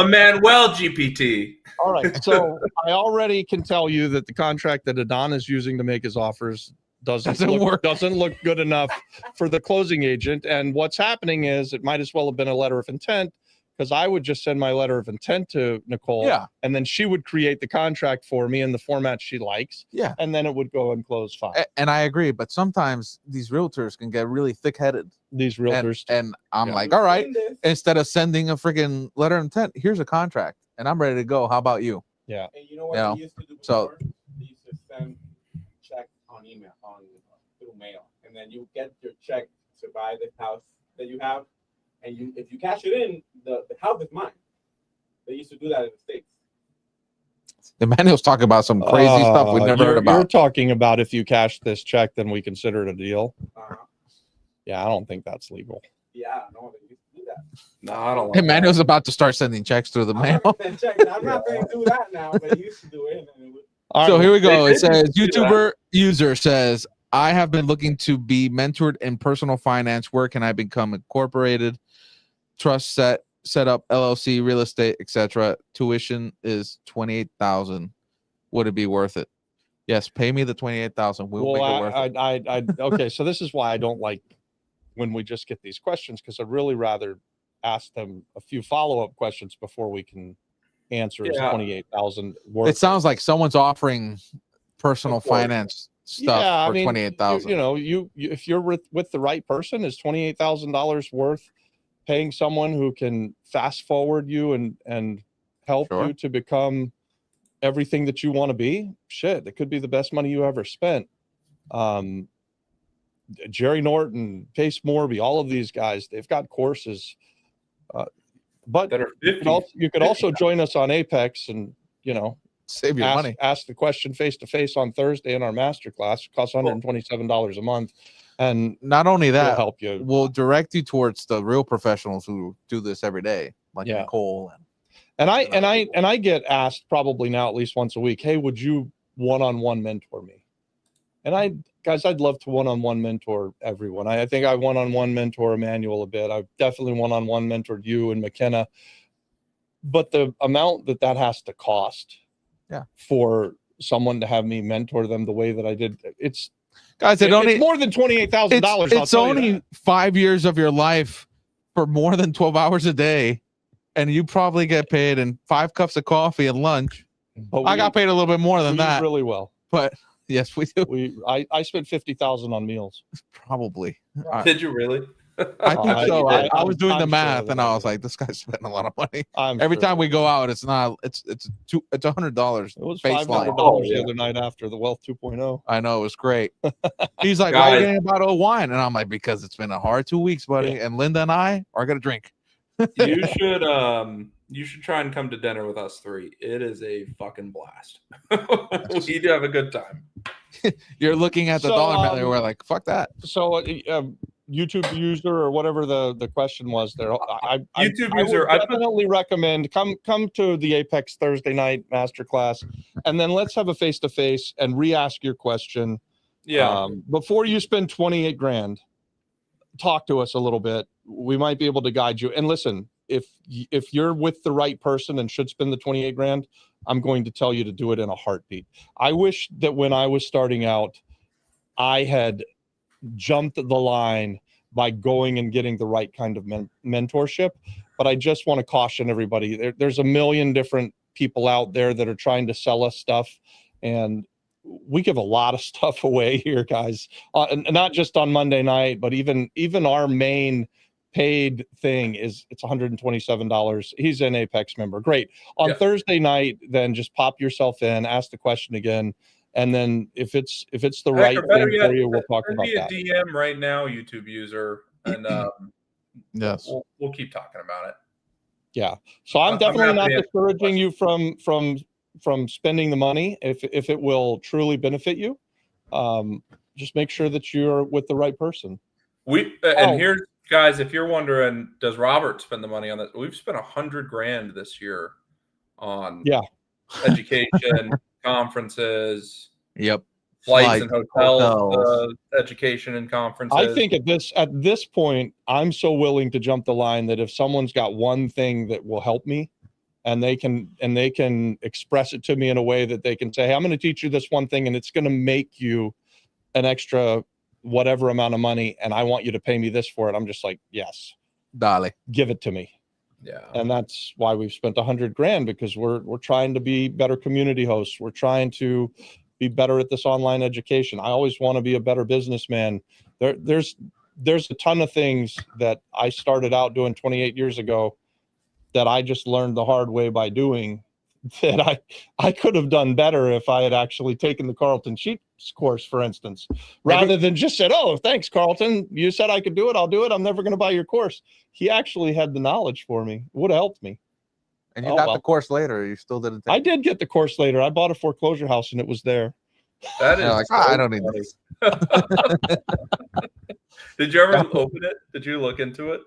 Emmanuel GPT. All right. So I already can tell you that the contract that Adon is using to make his offers doesn't look good enough for the closing agent. And what's happening is it might as well have been a letter of intent, because I would just send my letter of intent to Nicole, Yeah. and then she would create the contract for me in the format she likes, Yeah. and then it would go and close file. And I agree, but sometimes these realtors can get really thick-headed. These realtors. And I'm Yeah. like, all right, instead of sending a freaking letter of intent, here's a contract, and I'm ready to go. How about you? Yeah. And you know what Yeah. they used to do So- before? They used to send checks on email, through mail, and then you get your check to buy the house that you have, and if you cash it in, the house is mine. They used to do that in the States. Emmanuel's talking about some crazy stuff we've never heard You're about. talking about if you cash this check, then we consider it a deal. Uh-huh. Yeah, I don't think that's legal. Yeah, no, they used to do that. No, I don't like Emmanuel's about to start sending checks through the I'm mail. not gonna check. I'm not going to do that now, but they used to do it. And it would, All So right, here we go. They It says did do that. YouTuber user says, I have been looking to be mentored in personal finance. Where can I become incorporated? Trust set up LLC, real estate, etc. Tuition is $28,000. Would it be worth it? Yes, pay me the $28,000. We'll make it worth it. okay, so this is why I don't like when we just get these questions, because I'd really rather ask them a few follow-up questions before we can answer is Yeah. 28,000 worth. It sounds like someone's offering personal Of course. finance stuff Yeah, I for mean, 28,000. You know, you if you're with the right person, is $28,000 worth paying someone who can fast forward you and help Sure. you to become everything that you want to be? Shit, it could be the best money you ever spent. Jerry Norton, Pace Morby, all of these guys, they've got courses. But that are you could also join us on Apex and, you know, Save your money. ask the question face to face on Thursday in our masterclass. It costs $127 a month, and Not only we'll that, help you. we'll direct you towards the real professionals who do this every day, like Yeah. Nicole. And I get asked probably now at least once a week, hey, would you one-on-one mentor me? And I'd love to one-on-one mentor everyone. I think I one-on-one mentor Emmanuel a bit. I've definitely one-on-one mentored you and McKenna. But the amount that has to cost, Yeah, for someone to have me mentor them the way that I did, it's guys, it's more than $28,000. It's only 5 years of your life for more than 12 hours a day, and you probably get paid in 5 cups of coffee and lunch. But I got paid a little bit more than we use that, really well. but yes, we do. I spent 50,000 on meals. Probably. Did you really? I think so. I was doing the I'm math, sure and that I I was did. like, "This guy's spending a lot of money." I'm Every sure time we that- go out, it's $100. It was baseline. $500 Oh, the yeah. other night after the Wealth 2.0. I know, it was great. He's like, "Why are you Guys. getting a bottle of wine?" And I'm like, "Because it's been a hard 2 weeks, buddy." And Linda and I are gonna drink. You should try and come to dinner with us three. It is a fucking blast. We do have a good time. You're looking at the So, dollar amount, and we're like, "Fuck that." So YouTube user or whatever the question was there, YouTube I user, would definitely recommend come to the Apex Thursday night masterclass, and then let's have a face to face and re-ask your question. Yeah. Before you spend 28 grand, talk to us a little bit. We might be able to guide you. And listen, if you're with the right person and should spend the 28 grand, I'm going to tell you to do it in a heartbeat. I wish that when I was starting out, I had jumped the line by going and getting the right kind of mentorship. But I just want to caution everybody. There's a million different people out there that are trying to sell us stuff. And we give a lot of stuff away here, guys. And not just on Monday night, but even our main paid thing it's $127. He's an Apex member. Great. On Thursday night, then just pop yourself in, ask the question again. And then if it's the right thing for you, we'll talk about that. Send me a DM right now, YouTube user, and Yes, we'll keep talking about it. Yeah. So I'm I'm definitely not happy to discouraging you from spending the money if it will truly benefit you. Just make sure that you're with the right person. Here's, guys, if you're wondering, does Robert spend the money on this? We've spent $100,000 this year on education, conferences, yep, flights and hotels, education and conferences. I think at this point, I'm so willing to jump the line that if someone's got one thing that will help me, and they can express it to me in a way that they can say, hey, I'm going to teach you this one thing, and it's going to make you an extra whatever amount of money, and I want you to pay me this for it. I'm just like, yes, Dolly, give it to me. Yeah. And that's why we've spent $100,000, because we're trying to be better community hosts. We're trying to be better at this online education. I always want to be a better businessman. There's a ton of things that I started out doing 28 years ago that I just learned the hard way by doing that I could have done better if I had actually taken the Carlton Sheets course, for instance, rather than just said, "Oh, thanks, Carlton. You said I could do it. I'll do it. I'm never going to buy your course." He actually had the knowledge for me. It would have helped me. And you got the course later. You still didn't take I did get the course later. I bought a foreclosure house and it was there. That is. Like, I don't need this. Did you ever open it? Did you look into it?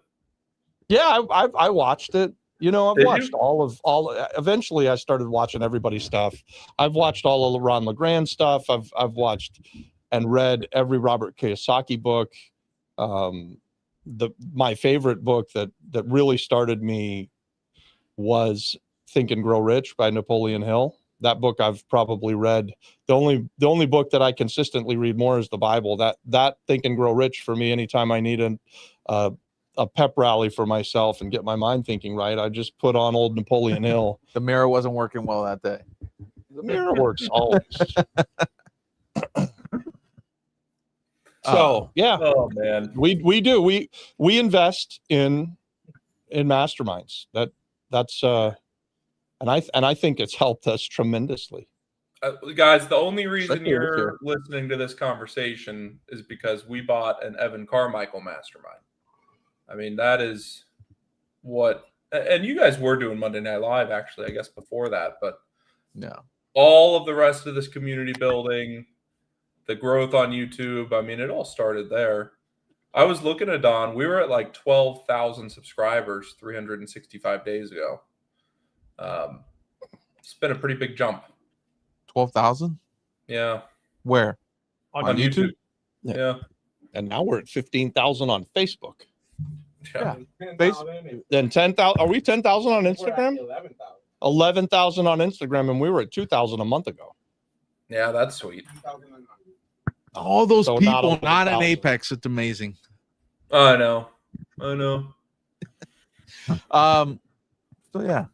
Yeah, I watched it. You know, I've Did watched you? all. Eventually, I started watching everybody's stuff. I've watched all of Ron LeGrand stuff. I've watched and read every Robert Kiyosaki book. My favorite book that really started me was Think and Grow Rich by Napoleon Hill. That book I've probably read. The only book that I consistently read more is the Bible. That Think and Grow Rich for me. Anytime I need a pep rally for myself and get my mind thinking right, I just put on old Napoleon Hill. The mirror wasn't working well that day. The mirror works always. Oh. Yeah, Oh man. we do. We invest in masterminds. That's and I think it's helped us tremendously. Guys, the only reason Especially this year. you're listening to this conversation is because we bought an Evan Carmichael mastermind. I mean, that is what, and you guys were doing Monday Night Live, actually, I guess before that, but No. all of the rest of this community building, the growth on YouTube, I mean, it all started there. I was looking at Don. We were at like 12,000 subscribers 365 days ago. It's been a pretty big jump. 12,000? Yeah. Where? On YouTube. Yeah. Yeah. And now we're at 15,000 on Facebook. Yeah. Then 10,000. Are we 10,000 on Instagram? 11,000. 11,000 on Instagram, and we were at 2,000 a month ago. Yeah, that's sweet. All those So people not not in 100,000. Apex. It's amazing. I know. So yeah.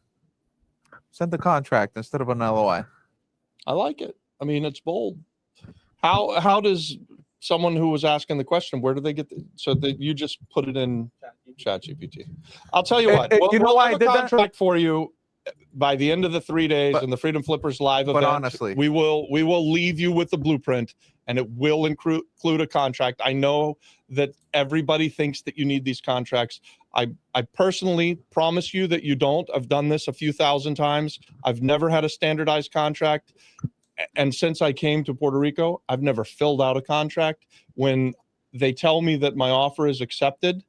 Send the contract instead of an LOI. I like it. I mean, it's bold. How does someone who was asking the question, where do they get so that you just put it in ChatGPT? I'll tell you what. You know we'll why have I did a that? contract for you by the end of the 3 days But- in the Freedom Flippers live but event. honestly- we will leave you with the blueprint, and it will include a contract. I know that everybody thinks that you need these contracts. I personally promise you that you don't. I've done this a few thousand times. I've never had a standardized contract. And since I came to Puerto Rico, I've never filled out a contract. When they tell me that my offer is accepted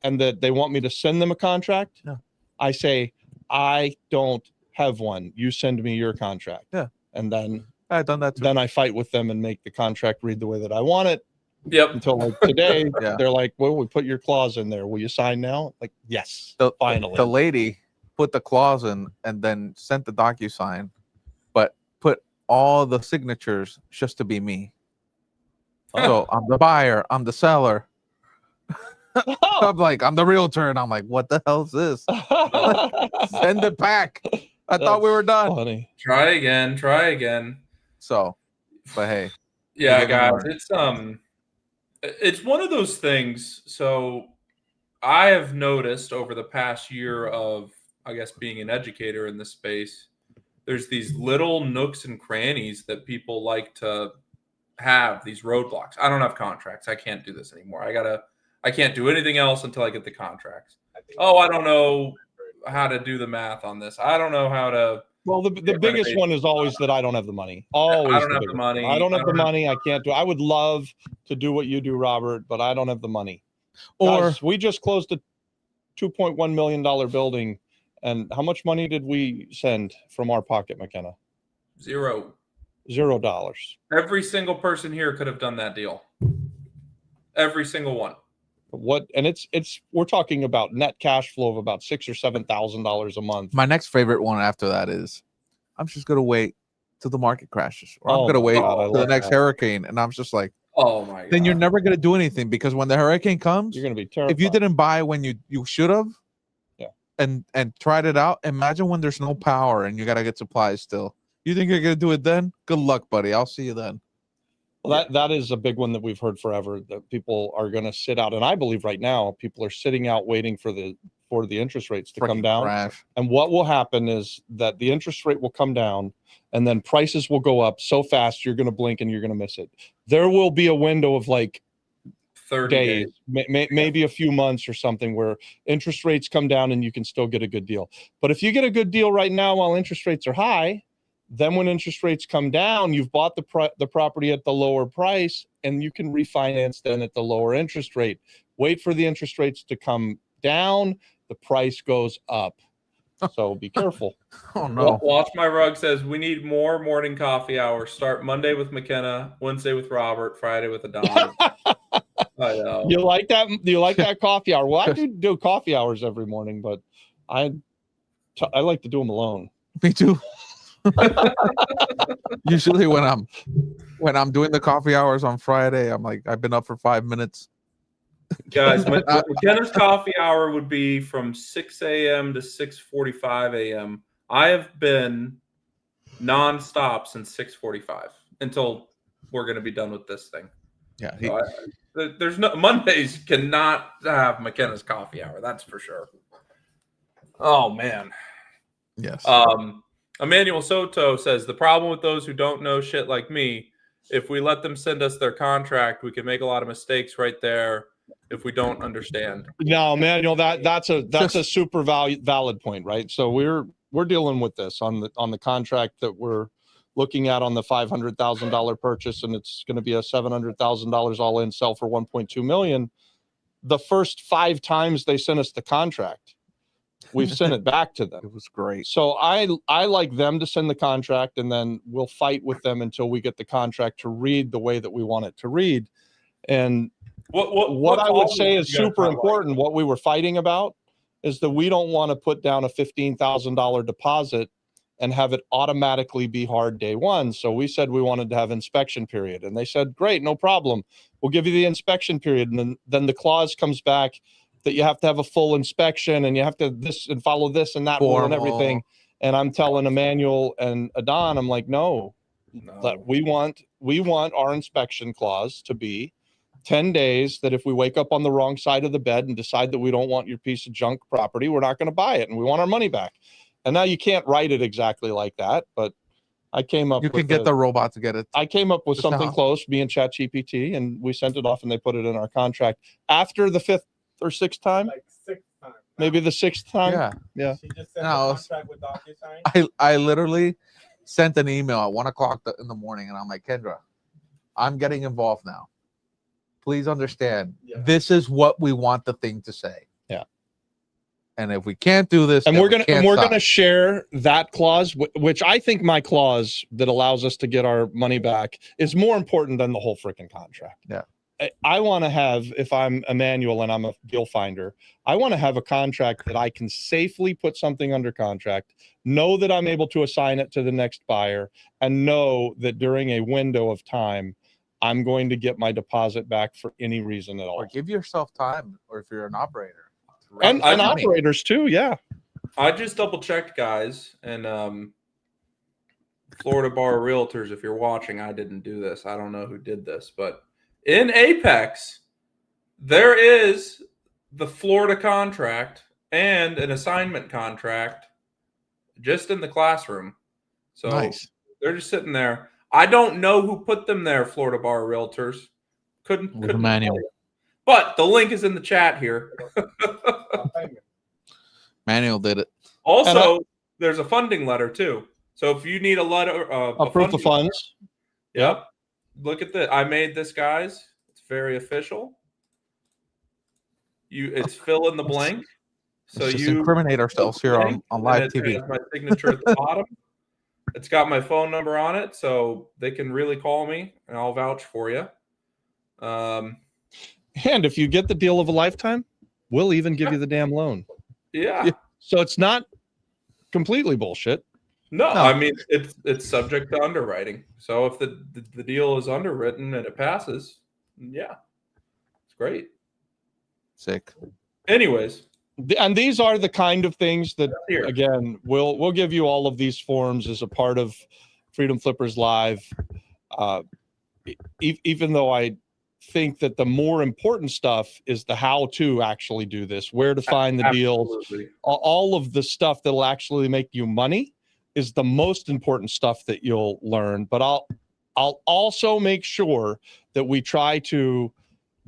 and that they want me to send them a contract, Yeah. I say, I don't have one. You send me your contract. Yeah. And then I've done that too. I fight with them and make the contract read the way that I want it. Yep. Until like today, Yeah. they're like, well, we put your clause in there. Will you sign now? Like, yes, finally. The lady put the clause in and then sent the DocuSign, but put all the signatures just to be me. So I'm the buyer, I'm the seller. I'm like, I'm the realtor, and I'm like, what the hell is this? Send it back. I thought we were done. Funny. Try again. So, but hey, Yeah, live and guys, learn. it's one of those things. So I have noticed over the past year of, I guess, being an educator in this space, there's these little nooks and crannies that people like to have, these roadblocks. I don't have contracts. I can't do this anymore. I can't do anything else until I get the contracts. Oh, I don't know how to do the math on this. I don't know how to. Well, the biggest renovate. one is always that I don't have the money. Always I don't the have the biggest money. one. I don't have the money. I can't do. I would love to do what you do, Robert, but I don't have the money. or Guys, we just closed a $2.1 million building, and how much money did we send from our pocket, McKenna? Zero. $0. Every single person here could have done that deal. Every single one. What? And it's we're talking about net cash flow of about $6,000 or $7,000 a month. my next favorite one after that is, I'm just gonna wait till the market crashes, or I'm Oh gonna my wait God, I till the love next that. hurricane, and I'm just like, Oh my god. then you're never gonna do anything, because when the hurricane comes, You're going to be terrified. if you didn't buy when you should have, Yeah. and tried it out, imagine when there's no power and you gotta get supplies still. You think you're gonna do it then? Good luck, buddy. I'll see you then. Well, that is a big one that we've heard forever, that people are going to sit out. And I believe right now people are sitting out waiting for the for the interest rates to come Freaking down. Trash. And what will happen is that the interest rate will come down and then prices will go up so fast you're going to blink and you're going to miss it. There will be a window of like 30 days. maybe a few months or something where interest rates come down and you can still get a good deal. But if you get a good deal right now while interest rates are high, then when interest rates come down, you've bought the property at the lower price and you can refinance then at the lower interest rate. Wait for the interest rates to come down, the price goes up. So be careful. Oh no. Watch My Rug says we need more morning coffee hours. Start Monday with McKenna, Wednesday with Robert, Friday with Adon. I know. You like that? Do you like that coffee hour? Well, I do coffee hours every morning, but I like to do them alone. Me too. Usually when I'm doing the coffee hours on Friday, I'm like, I've been up for 5 minutes. Guys, McKenna's coffee hour would be from 6 a.m. to 6:45 a.m. I have been nonstop since 6:45 until we're going to be done with this thing. Yeah. So there's no Mondays cannot have McKenna's coffee hour. That's for sure. Oh man. Yes. Emmanuel Soto says the problem with those who don't know shit like me, if we let them send us their contract, we can make a lot of mistakes right there if we don't understand. No, man, that's a super valid point, right? So we're dealing with this on the contract that we're looking at on the $500,000 purchase, and it's going to be a $700,000 all in sell for $1.2 million. The first 5 times they sent us the contract, we've sent it back to them. It was great. So I like them to send the contract, and then we'll fight with them until we get the contract to read the way that we want it to read. And what I would say is super important, what we were fighting about is that we don't want to put down a $15,000 deposit and have it automatically be hard day one. So we said we wanted to have inspection period, and they said, great, no problem. We'll give you the inspection period. And then the clause comes back that you have to have a full inspection and you have to this and follow this and that rule and everything. And I'm telling Emmanuel and Adon, I'm like, no, we want our inspection clause to be 10 days, that if we wake up on the wrong side of the bed and decide that we don't want your piece of junk property, we're not going to buy it and we want our money back. And now you can't write it exactly like that, but I came up You can get the robot to get it. I came up with Just something now. close, me and ChatGPT, and we sent it off and they put it in our contract after the 5th or 6th time, Like 6th time. maybe the 6th time. Yeah. She just sent No, the contract with DocuSign. I literally sent an email at 1 o'clock in the morning, and I'm like, Kendra, I'm getting involved now. Please understand, this is what we want the thing to say. Yeah. And if we can't do this, And then we're stop. gonna share that clause, which I think my clause that allows us to get our money back is more important than the whole freaking contract. Yeah. I want to have, if I'm Emmanuel and I'm a deal finder, I want to have a contract that I can safely put something under contract, know that I'm able to assign it to the next buyer, and know that during a window of time, I'm going to get my deposit back for any reason at all. Or give yourself time, or if you're an operator. And Money. operators too, yeah. I just double checked, guys, and Florida Bar Realtors, if you're watching, I didn't do this. I don't know who did this, but in Apex, there is the Florida contract and an assignment contract just in the classroom. So Nice. they're just sitting there. I don't know who put them there, Florida Bar Realtors. Couldn't Manual. tell you. But the link is in the chat here. Manuel did it. Also, there's a funding letter too. So if you need a letter, A proof of funds. Yep. Look at this. I made this, guys. It's very official. It's fill in the blank. So Let's just you incriminate ourselves here on live and TV. it has my signature at the bottom. It's got my phone number on it, so they can really call me, and I'll vouch for you. And if you get the deal of a lifetime, we'll even give you the damn loan. Yeah. So it's not completely bullshit. No, No. I mean it's subject to underwriting. So if the deal is underwritten and it passes, yeah, it's great. Sick. Anyways, And these are the kind of things that, here. again, we'll give you all of these forms as a part of Freedom Flippers Live. Even though I think that the more important stuff is the how to actually do this, where to find the deals, Absolutely. all of the stuff that'll actually make you money is the most important stuff that you'll learn. But I'll also make sure that we try to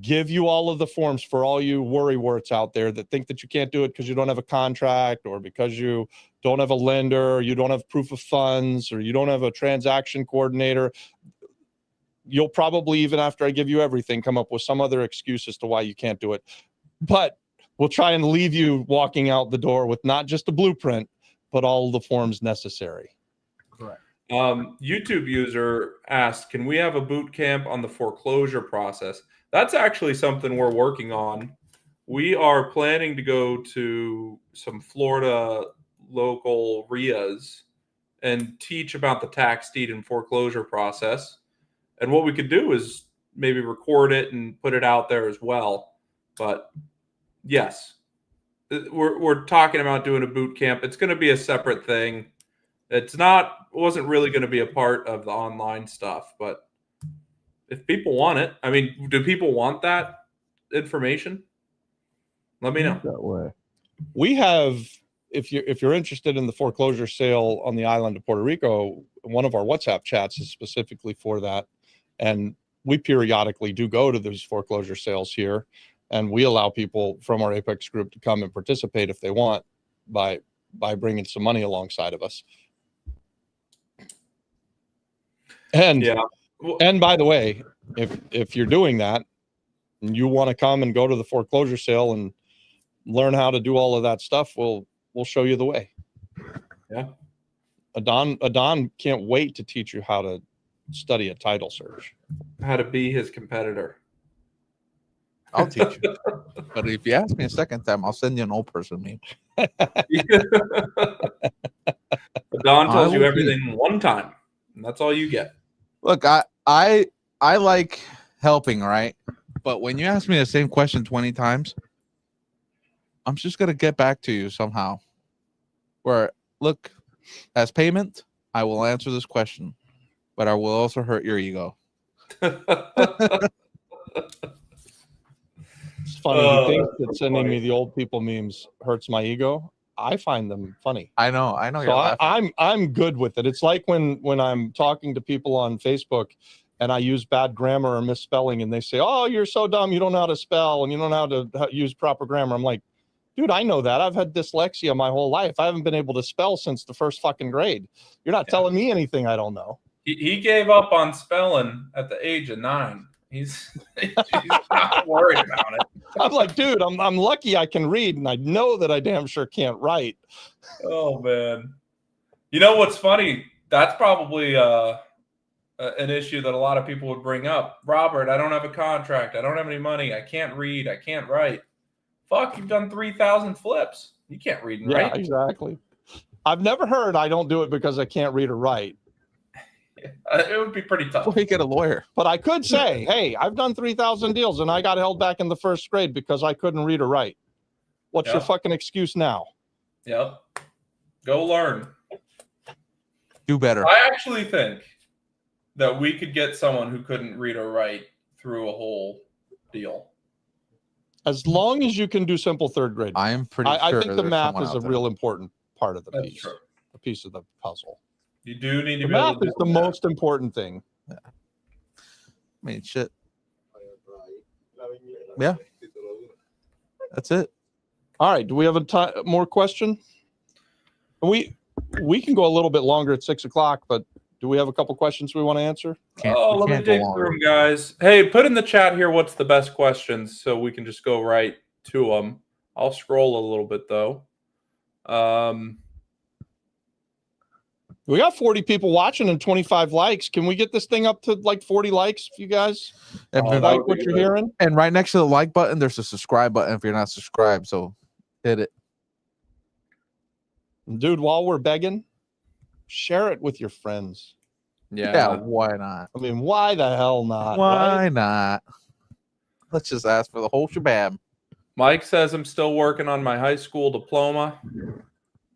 give you all of the forms for all you worrywarts out there that think that you can't do it because you don't have a contract, or because you don't have a lender, or you don't have proof of funds, or you don't have a transaction coordinator. You'll probably, even after I give you everything, come up with some other excuse as to why you can't do it. But we'll try and leave you walking out the door with not just a blueprint, but all the forms necessary. Correct. YouTube user asked, can we have a boot camp on the foreclosure process? That's actually something we're working on. We are planning to go to some Florida local RIAs and teach about the tax deed and foreclosure process. And what we could do is maybe record it and put it out there as well. But yes, we're talking about doing a boot camp. It's going to be a separate thing. Wasn't really going to be a part of the online stuff, but if people want it, I mean, do people want that information? Let me know. That way. We have, if you're interested in the foreclosure sale on the island of Puerto Rico, one of our WhatsApp chats is specifically for that. And we periodically do go to those foreclosure sales here, and we allow people from our Apex group to come and participate if they want by bringing some money alongside of us. And Yeah. And by the way, if you're doing that and you want to come and go to the foreclosure sale and learn how to do all of that stuff, we'll show you the way. Yeah. Adon can't wait to teach you how to study a title search. How to be his competitor. I'll teach you. But if you ask me a second time, I'll send you an old person meme. Don tells you will everything one time, and that's all you get. Look, I like helping, right? But when you ask me the same question 20 times, I'm just gonna get back to you somehow. Where, look, as payment, I will answer this question, but I will also hurt your ego. It's funny. He thinks that sending me the old people memes hurts my ego. I find them funny. I know. So You're laughing. I'm good with it. It's like when I'm talking to people on Facebook and I use bad grammar or misspelling, and they say, "Oh, you're so dumb. You don't know how to spell and you don't know how to use proper grammar." I'm like, dude, I know that. I've had dyslexia my whole life. I haven't been able to spell since the first fucking grade. You're not telling me anything I don't know. He gave up on spelling at the age of 9. He's not worried about it. I'm like, dude, I'm lucky I can read, and I know that I damn sure can't write. Oh man, you know what's funny? That's probably an issue that a lot of people would bring up. Robert, I don't have a contract. I don't have any money. I can't read. I can't write. Fuck, you've done 3,000 flips. You can't read and write. Yeah, exactly. I've never heard I don't do it because I can't read or write. It would be pretty tough. Well, you get a lawyer. But I could say, hey, I've done 3,000 deals and I got held back in the first grade because I couldn't read or write. What's your fucking excuse now? Yep. Go learn. Do better. I actually think that we could get someone who couldn't read or write through a whole deal. As long as you can do simple third grade. I am pretty sure. I think the there's math someone is out a there. real important part of the That's piece. true. A piece of the puzzle. You do need to The be able math to do is the that. most important thing. I mean, shit. Yeah. That's it. All right. Do we have more question? We can go a little bit longer at 6 o'clock, but do we have a couple questions we want to answer? We Let me can't go dig longer. through them, guys. Hey, put in the chat here what's the best questions so we can just go right to them. I'll scroll a little bit, though. We got 40 people watching and 25 likes. Can we get this thing up to like 40 likes, you guys? And, Oh, that Like would be what you're good. hearing? and right next to the like button, there's a subscribe button if you're not subscribed. So hit it. Dude, while we're begging, share it with your friends. Yeah. Why not? I mean, why the hell not? Why right? not? Let's just ask for the whole shabam. Mike says I'm still working on my high school diploma.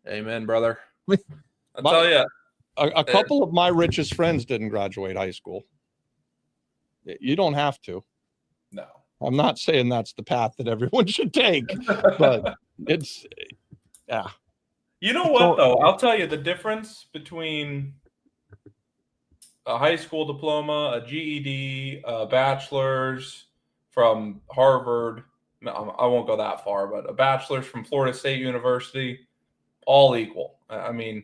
Amen, brother. I'll tell you. A couple of my richest friends didn't graduate high school. You don't have to. I'm not saying that's the path that everyone should take, but it's yeah. You know what, though? I'll tell you the difference between a high school diploma, a GED, a bachelor's from Harvard. I won't go that far, but a bachelor's from Florida State University, all equal. I mean,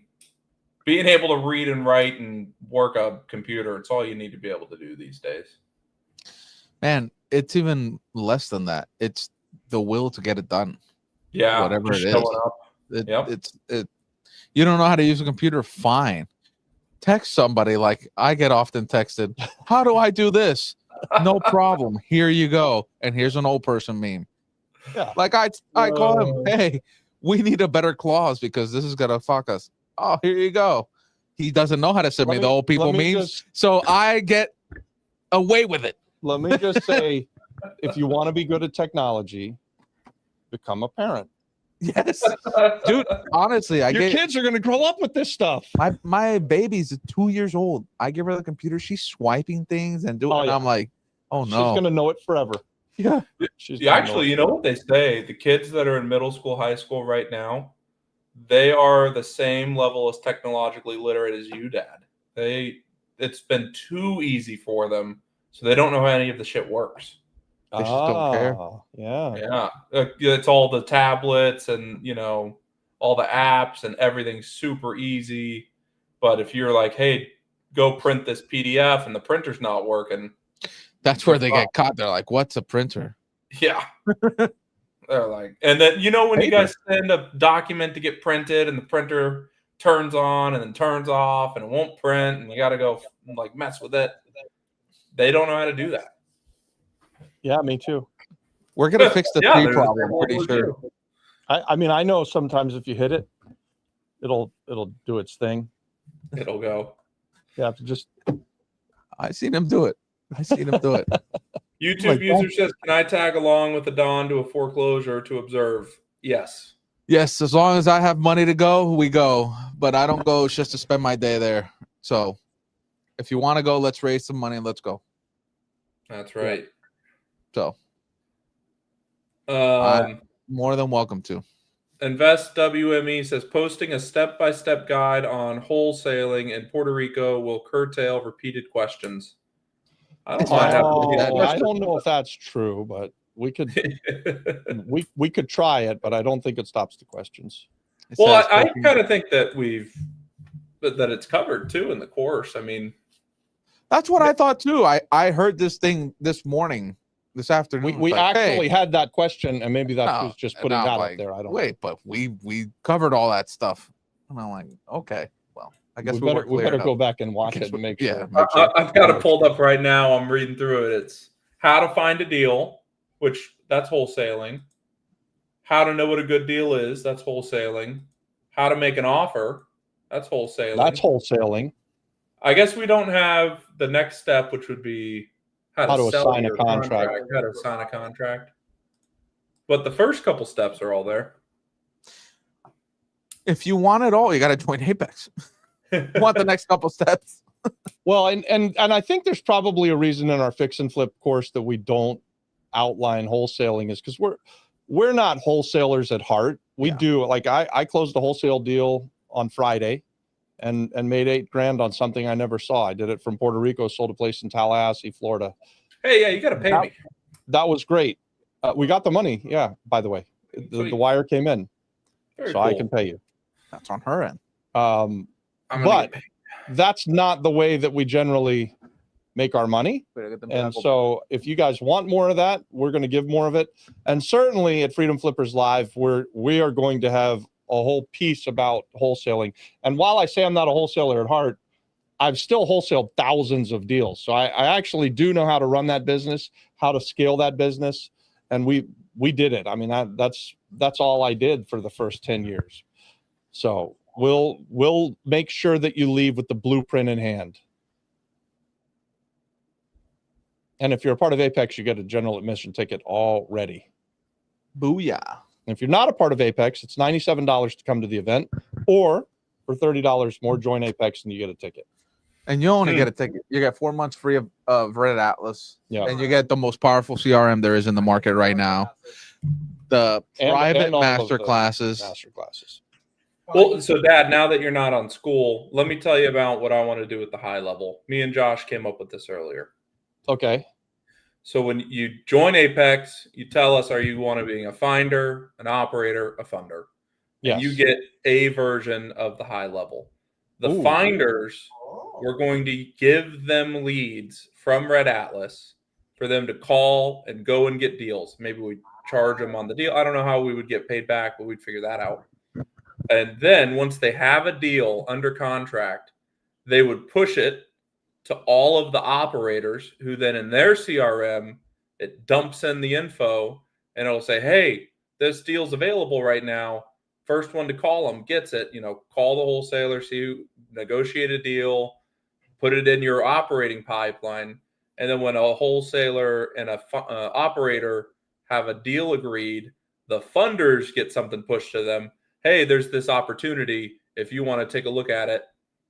being able to read and write and work a computer, it's all you need to be able to do these days. Man, it's even less than that. It's the will to get it done. Yeah, whatever it is. up. You don't know how to use a computer, fine. Text somebody, like I get often texted, how do I do this? No problem. Here you go. And here's an old person meme. Yeah. Like I call him, hey, we need a better clause because this is gonna fuck us. Oh, here you go. He doesn't know how to send me the old people memes, so I get away with it. Let me just say, if you want to be good at technology, become a parent. Yes, dude. Honestly, Your kids are gonna grow up with this stuff. My baby's 2 years old. I give her the computer. She's swiping things and doing. And I'm like, oh no, she's gonna know it forever. Yeah. Actually, you know what they say? The kids that are in middle school, high school right now, they are the same level as technologically literate as you, Dad. It's been too easy for them, so they don't know how any of the shit works. They just don't care. Yeah. It's all the tablets and all the apps and everything's super easy. But if you're like, hey, go print this PDF and the printer's not working, that's where they get caught. They're like, what's a printer? Yeah. They're like, and then when you guys send a document to get printed and the printer turns on and then turns off and it won't print and you got to go like mess with it. They don't know how to do that. Yeah, me too. We're gonna fix the tree problem. I'm pretty sure. I mean, I know sometimes if you hit it, it'll do its thing. It'll go. You have to just. I seen him do it. YouTube user says, "Can I tag along with the Don to a foreclosure to observe?" Yes. Yes, as long as I have money to go, we go. But I don't go just to spend my day there. So, if you want to go, let's raise some money and let's go. That's right. So, I'm more than welcome to. Invest WME says posting a step-by-step guide on wholesaling in Puerto Rico will curtail repeated questions. I don't know if that's true, but we could we could try it, but I don't think it stops the questions. Well, I kind of think that that it's covered too in the course. I mean, that's what I thought too. I heard this thing this afternoon. We actually had that question, and maybe that was just putting that out there. I don't know. But we covered all that stuff. And I'm like, okay, well, I guess we better go back and watch it and make sure. I've got it pulled up right now. I'm reading through it. It's how to find a deal, which that's wholesaling. How to know what a good deal is, that's wholesaling. How to make an offer, that's wholesaling. That's wholesaling. I guess we don't have the next step, which would be how to sign a contract. How to sign a contract. But the first couple steps are all there. If you want it all, you got to join Apex. You want the next couple steps. Well, and I think there's probably a reason in our fix and flip course that we don't outline wholesaling is because we're not wholesalers at heart. We do, like I closed a wholesale deal on Friday and made $8,000 on something I never saw. I did it from Puerto Rico, sold a place in Tallahassee, Florida. Hey, yeah, you got to pay me. That was great. We got the money. Yeah, by the way, the wire came in. Very so cool. I can pay you. That's on her end. But that's not the way that we generally make our money. And so if you guys want more of that, we're going to give more of it. And certainly at Freedom Flippers Live, we are going to have a whole piece about wholesaling. And while I say I'm not a wholesaler at heart, I've still wholesaled thousands of deals. So I actually do know how to run that business, how to scale that business. And we did it. I mean, that's all I did for the first 10 years. So we'll make sure that you leave with the blueprint in hand. And if you're a part of Apex, you get a general admission ticket already. Booyah. And if you're not a part of Apex, it's $97 to come to the event, or for $30 more, join Apex and you get a ticket. And you only get a ticket. You get 4 months free of Red Atlas. Yeah. And you get the most powerful CRM there is in the market right now. The private and all of master the classes. Master classes. Well, so Dad, now that you're not on school, let me tell you about what I want to do with the high level. Me and Josh came up with this earlier. Okay. So when you join Apex, you tell us, are you want to be a finder, an operator, a funder? Yes. And you get a version of the high level. The Ooh. finders, we're going to give them leads from Red Atlas for them to call and go and get deals. Maybe we charge them on the deal. I don't know how we would get paid back, but we'd figure that out. And then once they have a deal under contract, they would push it to all of the operators who then in their CRM, it dumps in the info and it'll say, hey, this deal's available right now. First one to call them gets it. Call the wholesaler, see who negotiate a deal, put it in your operating pipeline. And then when a wholesaler and a operator have a deal agreed, the funders get something pushed to them. Hey, there's this opportunity. If you want to take a look at it,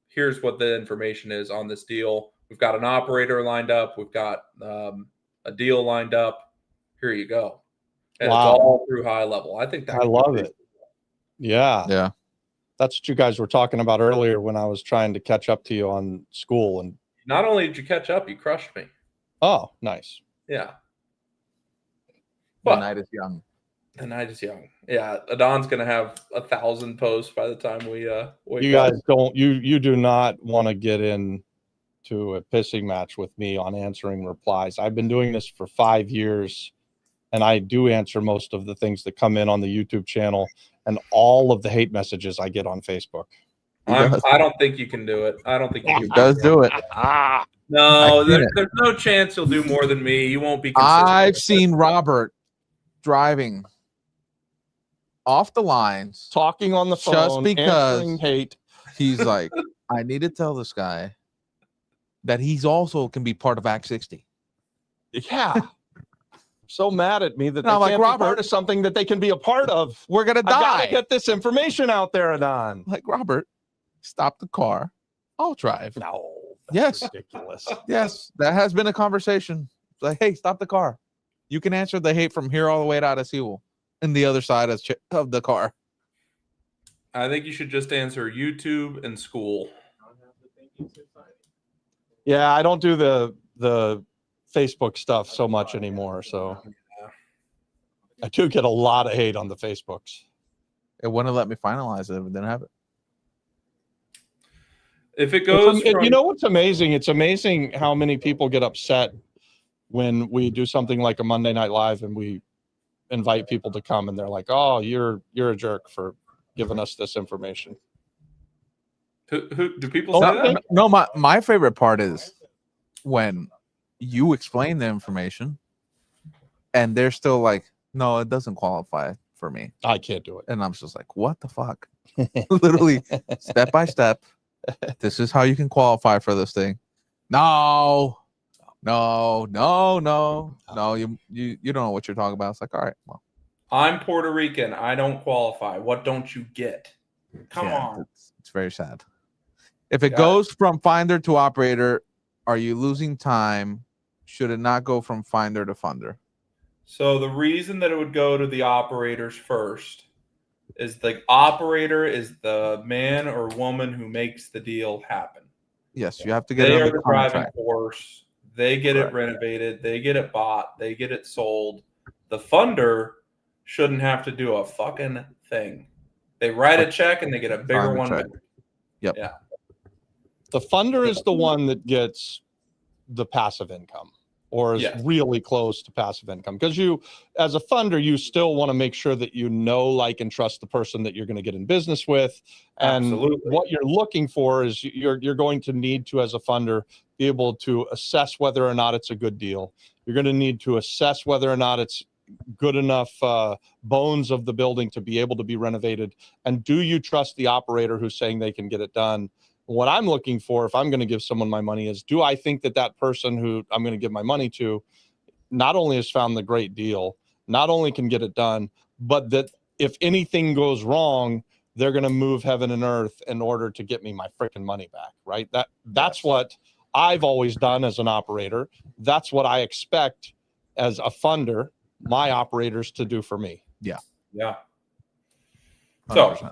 here's what the information is on this deal. We've got an operator lined up. We've got a deal lined up. Here you go. And Wow. It's all through high level. I think that I love it. Yeah. Yeah. That's what you guys were talking about earlier when I was trying to catch up to you on school. And not only did you catch up, you crushed me. oh, nice. Yeah. The But night is young. the night is young. Yeah. Adon's going to have 1,000 posts by the time we wake You up. guys don't, you do not want to get into a pissing match with me on answering replies. I've been doing this for 5 years and I do answer most of the things that come in on the YouTube channel and all of the hate messages I get on Facebook. I don't think you can do it. I don't think you He can does do it. No, I've seen it. there's no chance you'll do more than me. You won't be consistent. I've seen Robert driving off the lines. Talking on the phone, Just because- answering hate. He's like, I need to tell this guy that he's also can be part of Act 60. Yeah. So mad at me that No, they like, can't be Robert, part of something that they can be a part of. We're gonna I gotta die. get this information out there, Adon. Like, Robert, stop the car. I'll drive. No, Yes. ridiculous. Yes, that has been a conversation. It's like, hey, stop the car. You can answer the hate from here all the way to Sewell and the other side of the car. I think you should just answer YouTube and school. Yeah, I don't do the Facebook stuff so much anymore. So I do get a lot of hate on the Facebooks. It wouldn't let me finalize it if it didn't have it. If it goes, You know what's amazing? It's amazing how many people get upset when we do something like a Monday Night Live and we invite people to come and they're like, "Oh, you're a jerk for giving us this information." who do people Oh, say I that? think- No, my favorite part is when you explain the information and they're still like, no, it doesn't qualify for me. I can't do it. And I'm just like, what the fuck? Literally, step by step. This is how you can qualify for this thing. No. You don't know what you're talking about. It's like, all right, well, I'm Puerto Rican. I don't qualify. What don't you get? Come yeah, on. it's very sad. If it Got goes from finder to operator, are you losing time? Should it not go from finder to funder? So the reason that it would go to the operators first is the operator is the man or woman who makes the deal happen. Yes, you have to get They it are under the driving contract. force. They get Correct. it renovated. They get it bought. They get it sold. The funder shouldn't have to do a fucking thing. They write a check and they get a bigger Sign the one. check. back. Yep. Yeah. The funder is the one that gets the passive income or is Yes. really close to passive income. Because you, as a funder, you still want to make sure that you know, like, and trust the person that you're going to get in business with. And Absolutely. what you're looking for is you're going to need to, as a funder, be able to assess whether or not it's a good deal. You're going to need to assess whether or not it's good enough bones of the building to be able to be renovated. And do you trust the operator who's saying they can get it done? What I'm looking for, if I'm going to give someone my money, is do I think that that person who I'm going to give my money to not only has found the great deal, not only can get it done, but that if anything goes wrong, they're going to move heaven and earth in order to get me my freaking money back, right? That's what I've always done as an operator. That's what I expect as a funder, my operators to do for me. Yeah. 100%.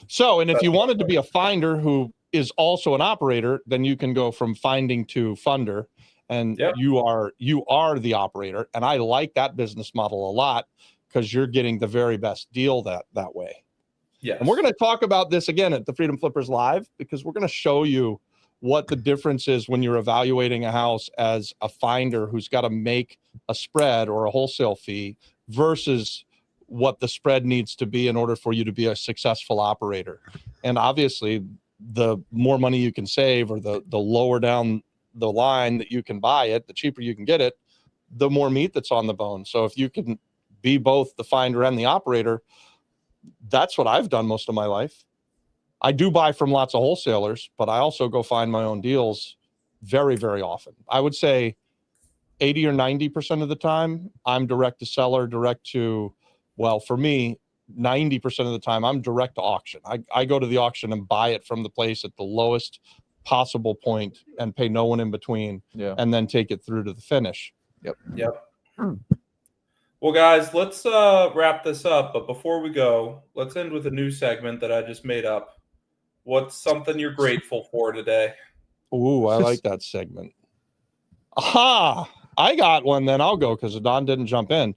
So, and if you wanted to be a finder who is also an operator, then you can go from finding to funder, and Yep. you are the operator. And I like that business model a lot because you're getting the very best deal that way. Yes. And we're going to talk about this again at the Freedom Flippers Live, because we're going to show you what the difference is when you're evaluating a house as a finder who's got to make a spread or a wholesale fee versus what the spread needs to be in order for you to be a successful operator. And obviously, the more money you can save, or the lower down the line that you can buy it, the cheaper you can get it, the more meat that's on the bone. So if you can be both the finder and the operator, that's what I've done most of my life. I do buy from lots of wholesalers, but I also go find my own deals very, very often. I would say 80 or 90% of the time, I'm direct to seller, well, for me, 90% of the time, I'm direct to auction. I go to the auction and buy it from the place at the lowest possible point and pay no one in between, and then take it through to the finish. Yep. Well, guys, let's wrap this up. But before we go, let's end with a new segment that I just made up. What's something you're grateful for today? Ooh, I like that segment. Aha! I got one, then I'll go because Adon didn't jump in.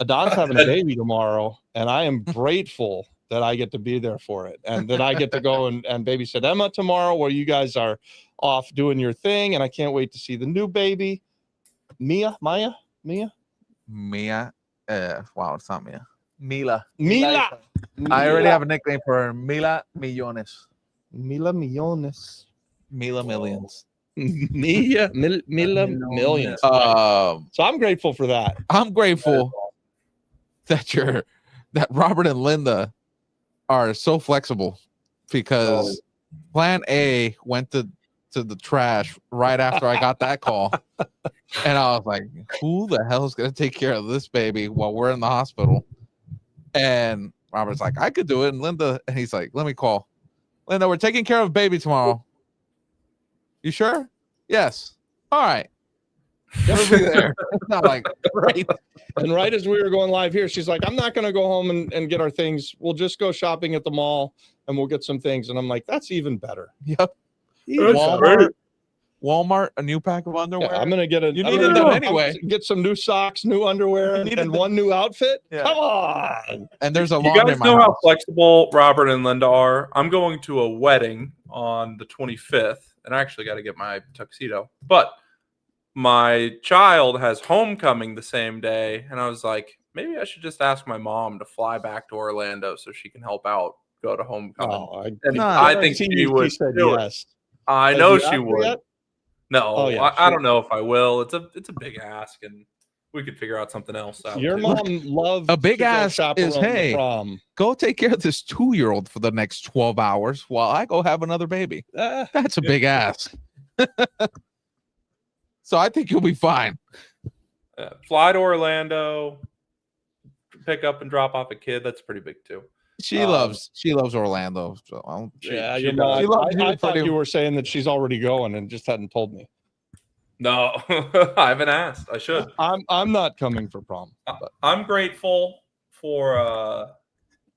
Adon's having a baby tomorrow, and I am grateful that I get to be there for it, and that I get to go and babysit Emma tomorrow, where you guys are off doing your thing, and I can't wait to see the new baby. Mia. Wow, it's not Mia. Mila. I already have a nickname for her. Mila Millones. Mila Millones. Mila Millions. Mila Millions. So I'm grateful for that. I'm grateful that Robert and Linda are so flexible, because plan A went to the trash right after I got that call. And I was like, who the hell is going to take care of this baby while we're in the hospital? And Robert's like, I could do it. And he's like, let me call. Linda, we're taking care of baby tomorrow. You sure? Yes. All right. We'll be there. I'm like, great. And right as we were going live here, she's like, I'm not going to go home and get our things. We'll just go shopping at the mall and we'll get some things. And I'm like, that's even better. Yep. Walmart, a new pack of underwear. Yeah, I'm going to get You needed them anyway. Get some new socks, new underwear, and one new outfit. Yeah. Come on. And there's a You guys know how flexible Robert and Linda are. I'm going to a wedding on the 25th, and I actually got to get my tuxedo. But my child has homecoming the same day, and I was like, maybe I should just ask my mom to fly back to Orlando so she can help out, go to homecoming. I think she would do yes. I know she would. Yet? No, I don't know if I will. It's a big ask, and we could figure out something else. Your mom loves a big ask is, hey, go take care of this 2-year-old for the next 12 hours while I go have another baby. That's a big ask. So I think you'll be fine. Fly to Orlando, pick up and drop off a kid. That's pretty big too. She loves Orlando. So I thought you were saying that she's already going and just hadn't told me. No, I haven't asked. I should. I'm not coming for prom. I'm grateful for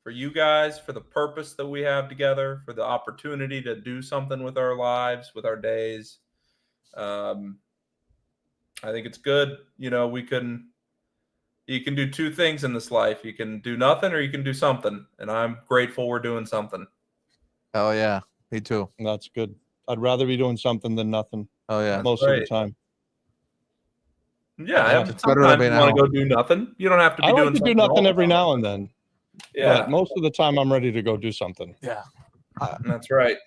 you guys, for the purpose that we have together, for the opportunity to do something with our lives, with our days. I think it's good. You know, you can do two things in this life. You can do nothing or you can do something. And I'm grateful we're doing something. Oh, yeah. Me too. That's good. I'd rather be doing something than nothing. Oh, yeah. Most of the time. Yeah. Sometimes you want to go do nothing. You don't have to be doing something. I like to do nothing every now and then. Yeah. But most of the time, I'm ready to go do something. Yeah. That's right.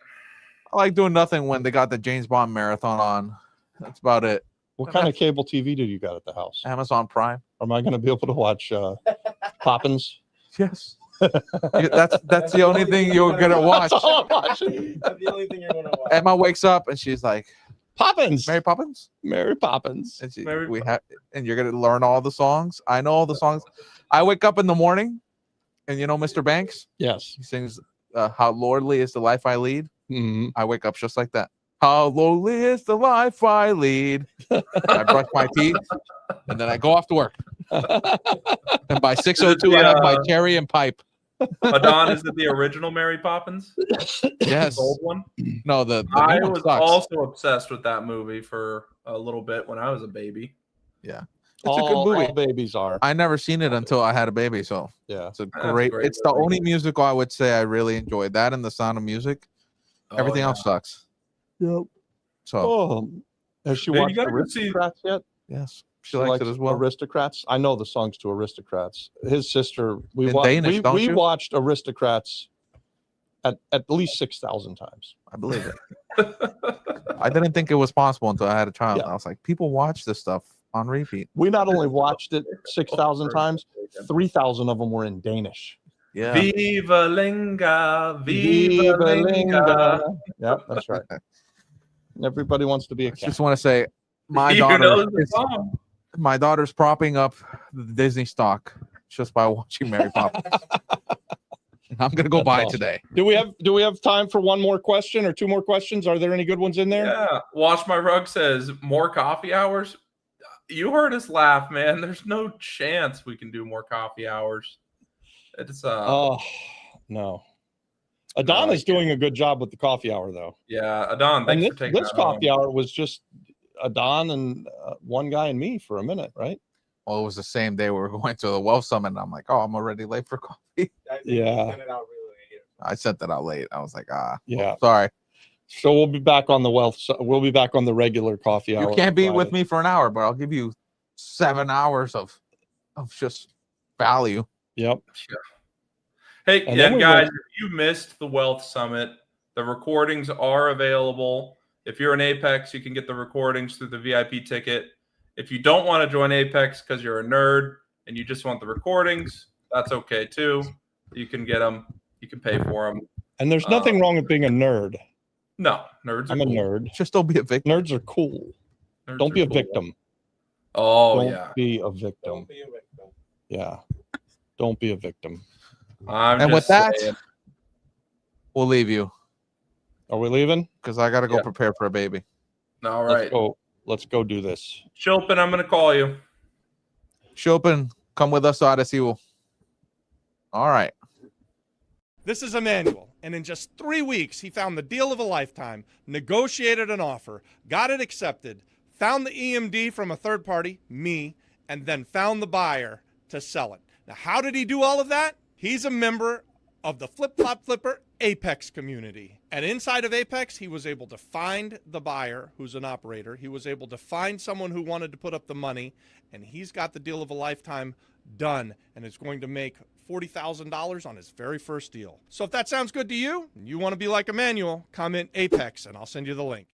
I like doing nothing when they got the James Bond marathon on. That's about it. What kind of cable TV do you got at the house? Amazon Prime. Am I going to be able to watch Poppins? Yes. That's the only thing you're going to watch. That's the only thing you're going to watch. Emma wakes up and she's like, Poppins. Mary Poppins? Mary Poppins. And and you're going to learn all the songs. I know all the songs. I wake up in the morning And you know, Mr. Banks, Yes. he sings, "How lordly is the life I lead." Mhm. I wake up just like that. How lowly is the life I lead. I brush my teeth, and then I go off to work. And by 6:02, I have my cherry and pipe. Adon, is it the original Mary Poppins? Yes. The old one? No, the I new one was sucks. also obsessed with that movie for a little bit when I was a baby. Yeah, it's a good movie. All babies are. I never seen it until I had a baby, so Yeah. it's a That's a great. great It's the movie. only musical I would say I really enjoyed. That and The Sound of Music. Everything else sucks. Yep. So Oh, has she Dude, you watched gotta go see- Aristocrats yet? yes, she likes it as well. Aristocrats. I know the songs to Aristocrats. His sister. In Danish, don't we you? watched Aristocrats at least 6,000 times. I believe it. I didn't think it was possible until I had a child. Yeah. I was like, people watch this stuff on repeat. We not only watched it 6,000 times, 3,000 of them were in Danish. Yeah. Viva Linga, Viva Linga. Yep, that's right. Everybody wants to be a I cat. just want to say, my You know daughter, the song. my daughter's propping up the Disney stock just by watching Mary Poppins. And I'm gonna go That's buy awesome. today. Do we have time for one more question or two more questions? Are there any good ones in there? Yeah. Wash My Rug says more coffee hours. You heard us laugh, man. There's no chance we can do more coffee hours. It's Oh no. Adon is doing a good job with the coffee hour though. yeah, Adon, thanks And for taking this that coffee home. hour was just Adon and one guy and me for a minute, right? Well, it was the same day we were going to the Wealth Summit, and I'm like, oh, I'm already late for coffee. Yeah. Send it out really late. I sent that out late. I was like, Yeah. sorry. So we'll be back on the we'll be back on the regular coffee hour. You can't be with Friday. me for an hour, but I'll give you 7 hours of just value. Yep. Hey, And then and we guys, went- if you missed the Wealth Summit, the recordings are available. If you're an Apex, you can get the recordings through the VIP ticket. If you don't want to join Apex because you're a nerd and you just want the recordings, that's okay too. You can get them. You can pay for them. And there's nothing wrong with being a nerd. No, nerds are I'm a cool. nerd. Just don't be a victim. Nerds are cool. Nerds Don't are be a cool. victim. Oh, Don't yeah. be a victim. Don't be a victim. Yeah. Don't be a victim. I'm And just with that, saying. we'll leave you Are we leaving? because I got to go Yeah. prepare for a baby. All Let's right. go. Let's go do this. Chilpin, I'm going to call you. Chopin, come with us to Adesivo. All right. This is Emmanuel, and in just 3 weeks, he found the deal of a lifetime, negotiated an offer, got it accepted, found the EMD from a third party, me, and then found the buyer to sell it. Now, how did he do all of that? He's a member of the Flip Flop Flipper Apex community. And inside of Apex, he was able to find the buyer who's an operator. He was able to find someone who wanted to put up the money, and he's got the deal of a lifetime done, and is going to make $40,000 on his very first deal. So if that sounds good to you, and you want to be like Emmanuel, comment Apex, and I'll send you the link.